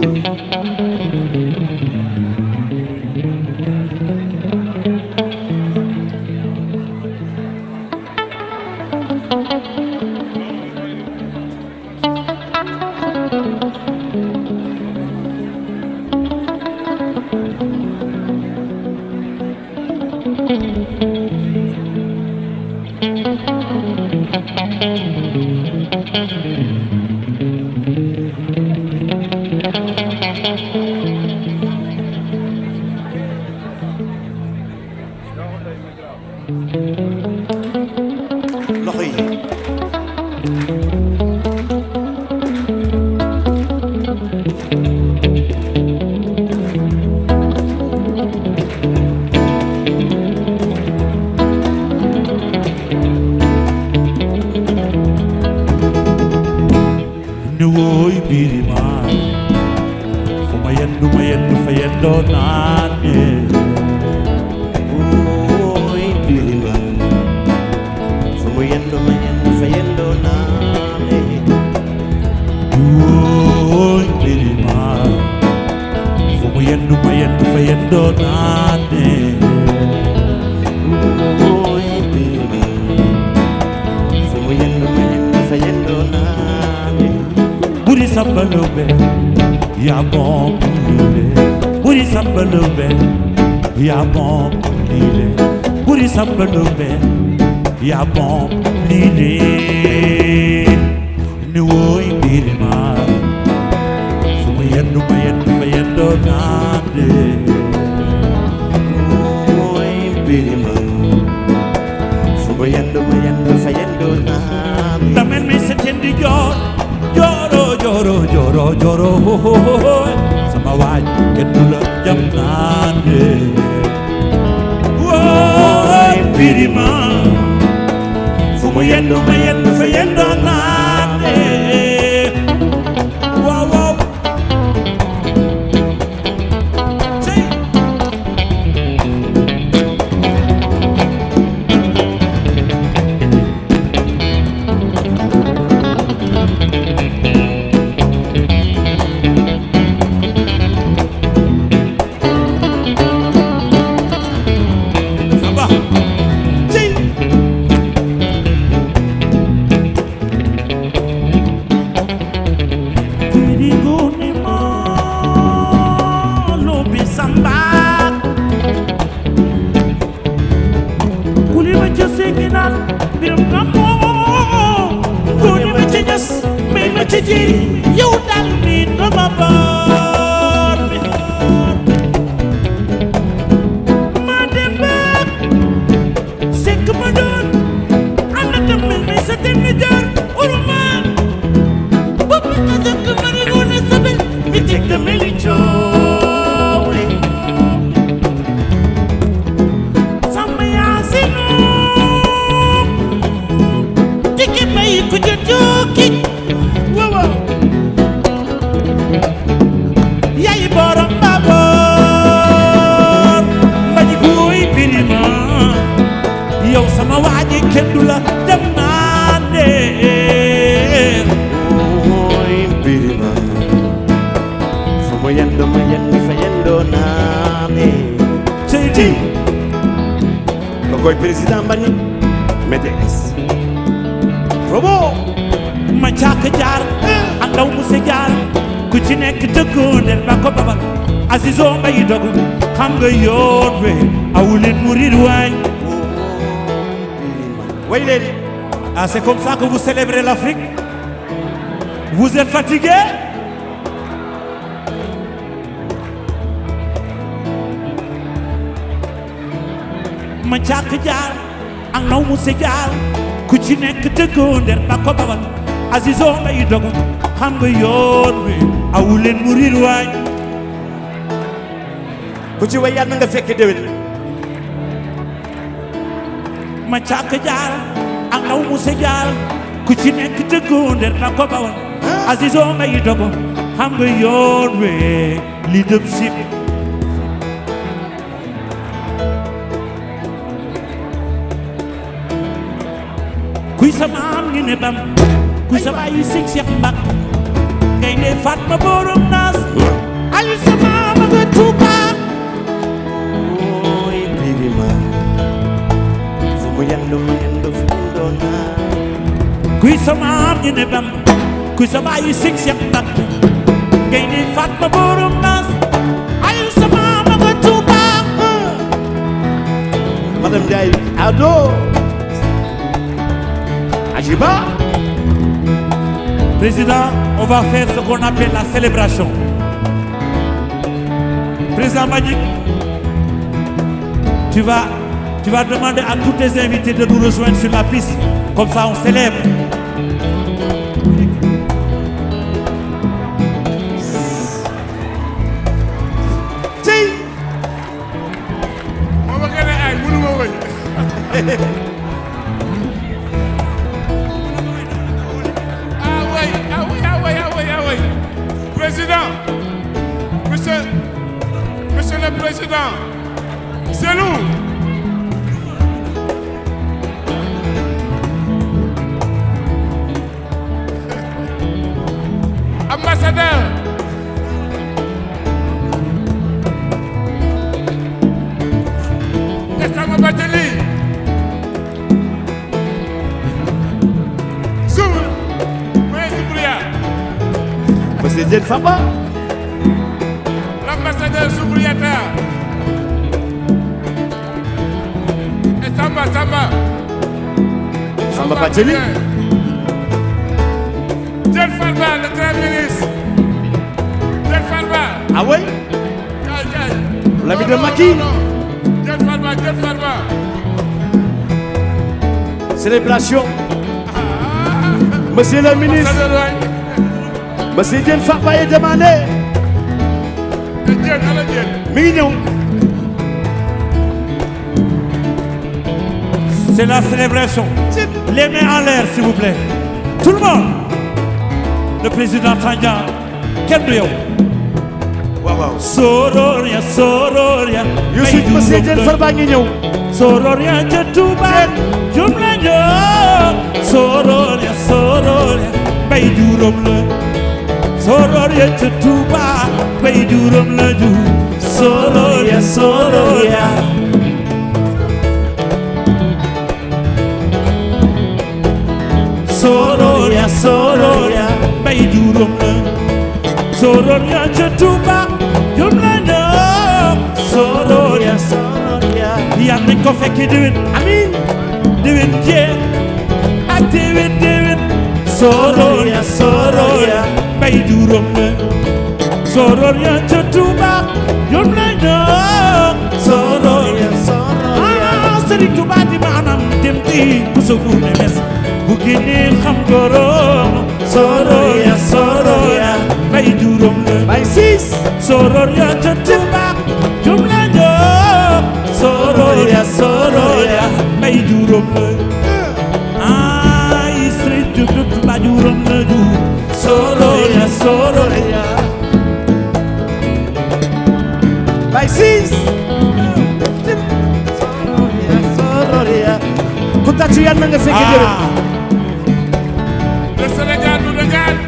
Ah, c'est comme ça que vous célébrez l'Afrique? Vous êtes fatigué? Ma càkk jaar ak naw mu se jaar ku ci nekk dëggoo nder ba ko babal Azizo mbay dogu xam nga yoon wi awuleen mu riir waay ku ci way yàlla nga fekk déwén ma càkk jaar ak naw mu se jaar ku ci nekk dëggoo nder ba ko babal Azizo ngay dogo xam nga yoon we leadership kuy sa maam ngi ne bam kuy sa bàyyi sëñ Cheikh Mbacke ngay ne Fatma borom naas Aliou sa maam nga Touba ooy bibi ma fu mu yandu fu mu doon kuy sa maam ngi ne bam kuy sa bàyyi sëñ Cheikh Mbacke ngay ne Fatma borom naas Aliou sa maam nga Touba Madame Ndiaye ado Ajiba. Président, on va faire ce qu'on appelle la célébration. Président Mbagnick, tu vas demander à tous tes invités de nous rejoindre sur la piste. Comme ça, on célèbre. Président, monsieur le Président, c'est nous. Ambassadeur, Gassama Bathily, Monsieur Diène Farba. L'ambassadeur Soubriata. Et Samba. Samba Bathily. Diène Farba, le grand ministre. Diène Farba. Ah ouais? L'ami de Macky. Diène Farba. Célébration. Monsieur le ministre. Monsieur Diène Farba est demandé. Mignon. C'est la célébration. Les mains en l'air, s'il vous plaît. Tout le monde. Le président Tandian. Quel brio. Wow. Sororia. Youssou Monsieur Diène Farba Mignon. Sororia Touba. Jumlanyo. Sororia. Bay juróom la. Sororia Touba. Bay juróom la ju. Sororia. Sororia bay juróom la. Sororia Touba. Jumlanyo. Sororia. Yal nañ ko fekki déwén. Amiin. Déwén jeex. ak déwén. Sororia bay juróom la. Sororia Touba. Jumlanyo. Sororia. Serigne Touba di maanam dem di ku sogu ne mes. Bu génnee xam gorom. Sororia bay juróom la. Bay siis. Sororia Touba. Jumlanyo. Sororia bay juróom la. Ay Serigne Touba juróom la ju. Sororia bay siis. Sororia ku tàccu yal na nga fekk déwén. Le Sénégal nous regarde,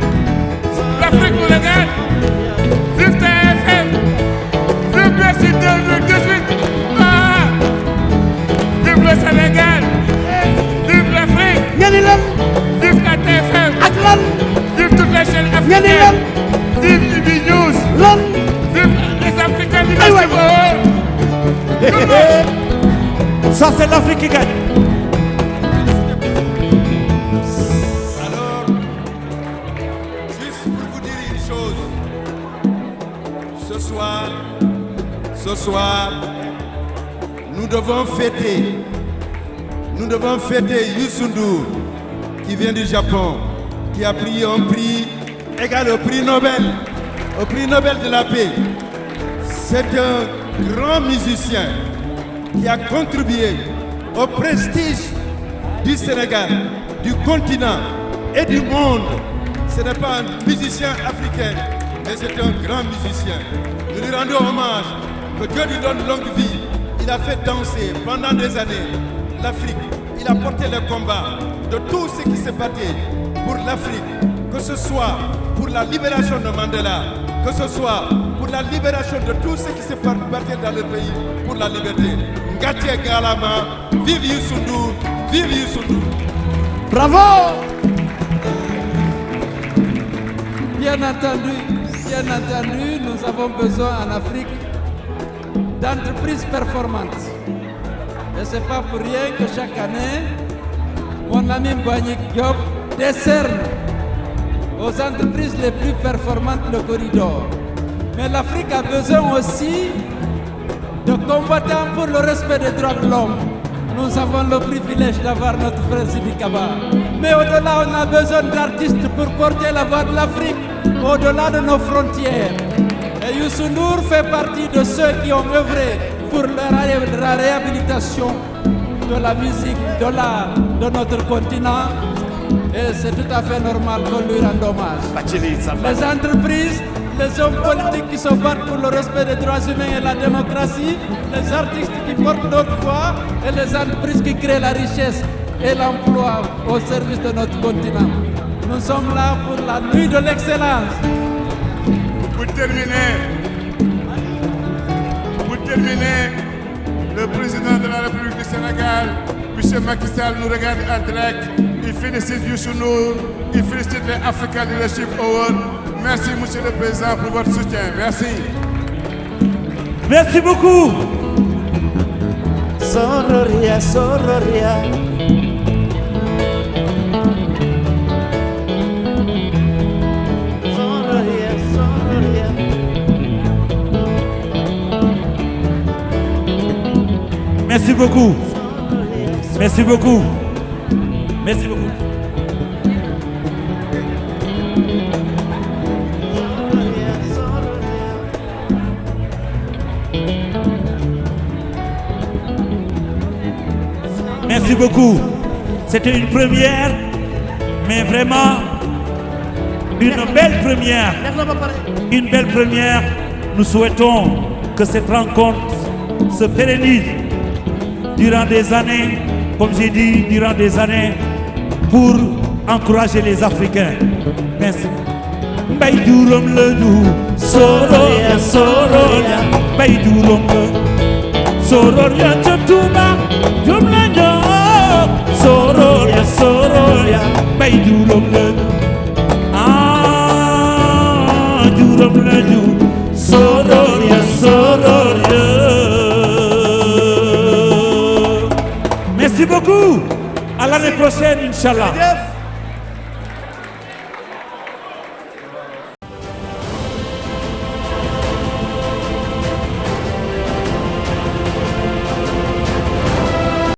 l'Afrique nous regarde. Vive TFM, vive Bercy 2018. Vive le Sénégal, vive l'Afrique. Ñani lan. Vive la TFM. Ak lan. Vive toutes les chaînes africaines. Ñani lan. Vive IBI News. Lan. Vive les Africains du Ça c'est l'Afrique qui gagne. Alors, juste pour vous dire une chose, ce soir, nous devons fêter Youssou N'Dour, qui vient du Japon, qui a pris un prix égal au prix Nobel de la paix. C'est un grand musicien qui a contribué au prestige du Sénégal, du continent et du monde. ce n'est pas un musicien africain, mais c'est un grand musicien. Nous lui rendons hommage, que Dieu lui donne longue vie. Il a fait danser pendant des années l'Afrique. Il a porté le combat de tous ceux qui se battaient pour l'Afrique, que ce soit pour la libération de Mandela, que ce soit pour la libération de tous ceux qui se battaient dans le pays pour la liberté. Ngati Galama, vive Youssou N'Dour, vive Youssou N'Dour. Bravo! Bien entendu, nous avons besoin en Afrique d'entreprises performantes. Et ce n'est pas pour rien que chaque année, mon ami Mbagnick Diop décerne aux entreprises les plus performantes le corridor. Mais l'Afrique a besoin aussi de combattants pour le respect des droits de l'homme. Nous avons le privilège d'avoir notre frère Sidi Kaba. Mais au-delà, on a besoin d'artistes pour porter la voix de l'Afrique au-delà de nos frontières. Et Youssou N'Dour fait partie de ceux qui ont œuvré pour la réhabilitation de la musique, de l'art de notre continent. Et c'est tout à fait normal qu'on lui rende hommage. Les entreprises, les hommes politiques qui se battent pour le respect des droits humains et la démocratie, les artistes qui portent notre voix et les entreprises qui créent la richesse et l'emploi au service de notre continent. Nous sommes là pour la nuit de l'excellence. Pour terminer, le président de la République du Sénégal, M. Macky Sall, nous regarde en direct. Il félicite Youssou N'Dour, il félicite les Africa Leadership Award. Merci, Monsieur le Président, pour votre soutien. Merci. Merci beaucoup. Sororia, Sororia. Sororia, Sororia. Merci beaucoup. Merci beaucoup. Merci beaucoup. Merci beaucoup. C'était une première, mais vraiment une belle première. Une belle première. Nous souhaitons que cette rencontre se pérennise durant des années, comme j'ai dit, durant des années, pour encourager les Africains. Merci. Baïdourom le dou, Sororia, Sororia, Baïdourom le Sororia, Tchotouma, Jumlanyo, Sororia, Sororia, Baïdourom le Ah, Dourom le dou, Sororia, Sororia. Merci beaucoup. À l'année prochaine, Inch'Allah.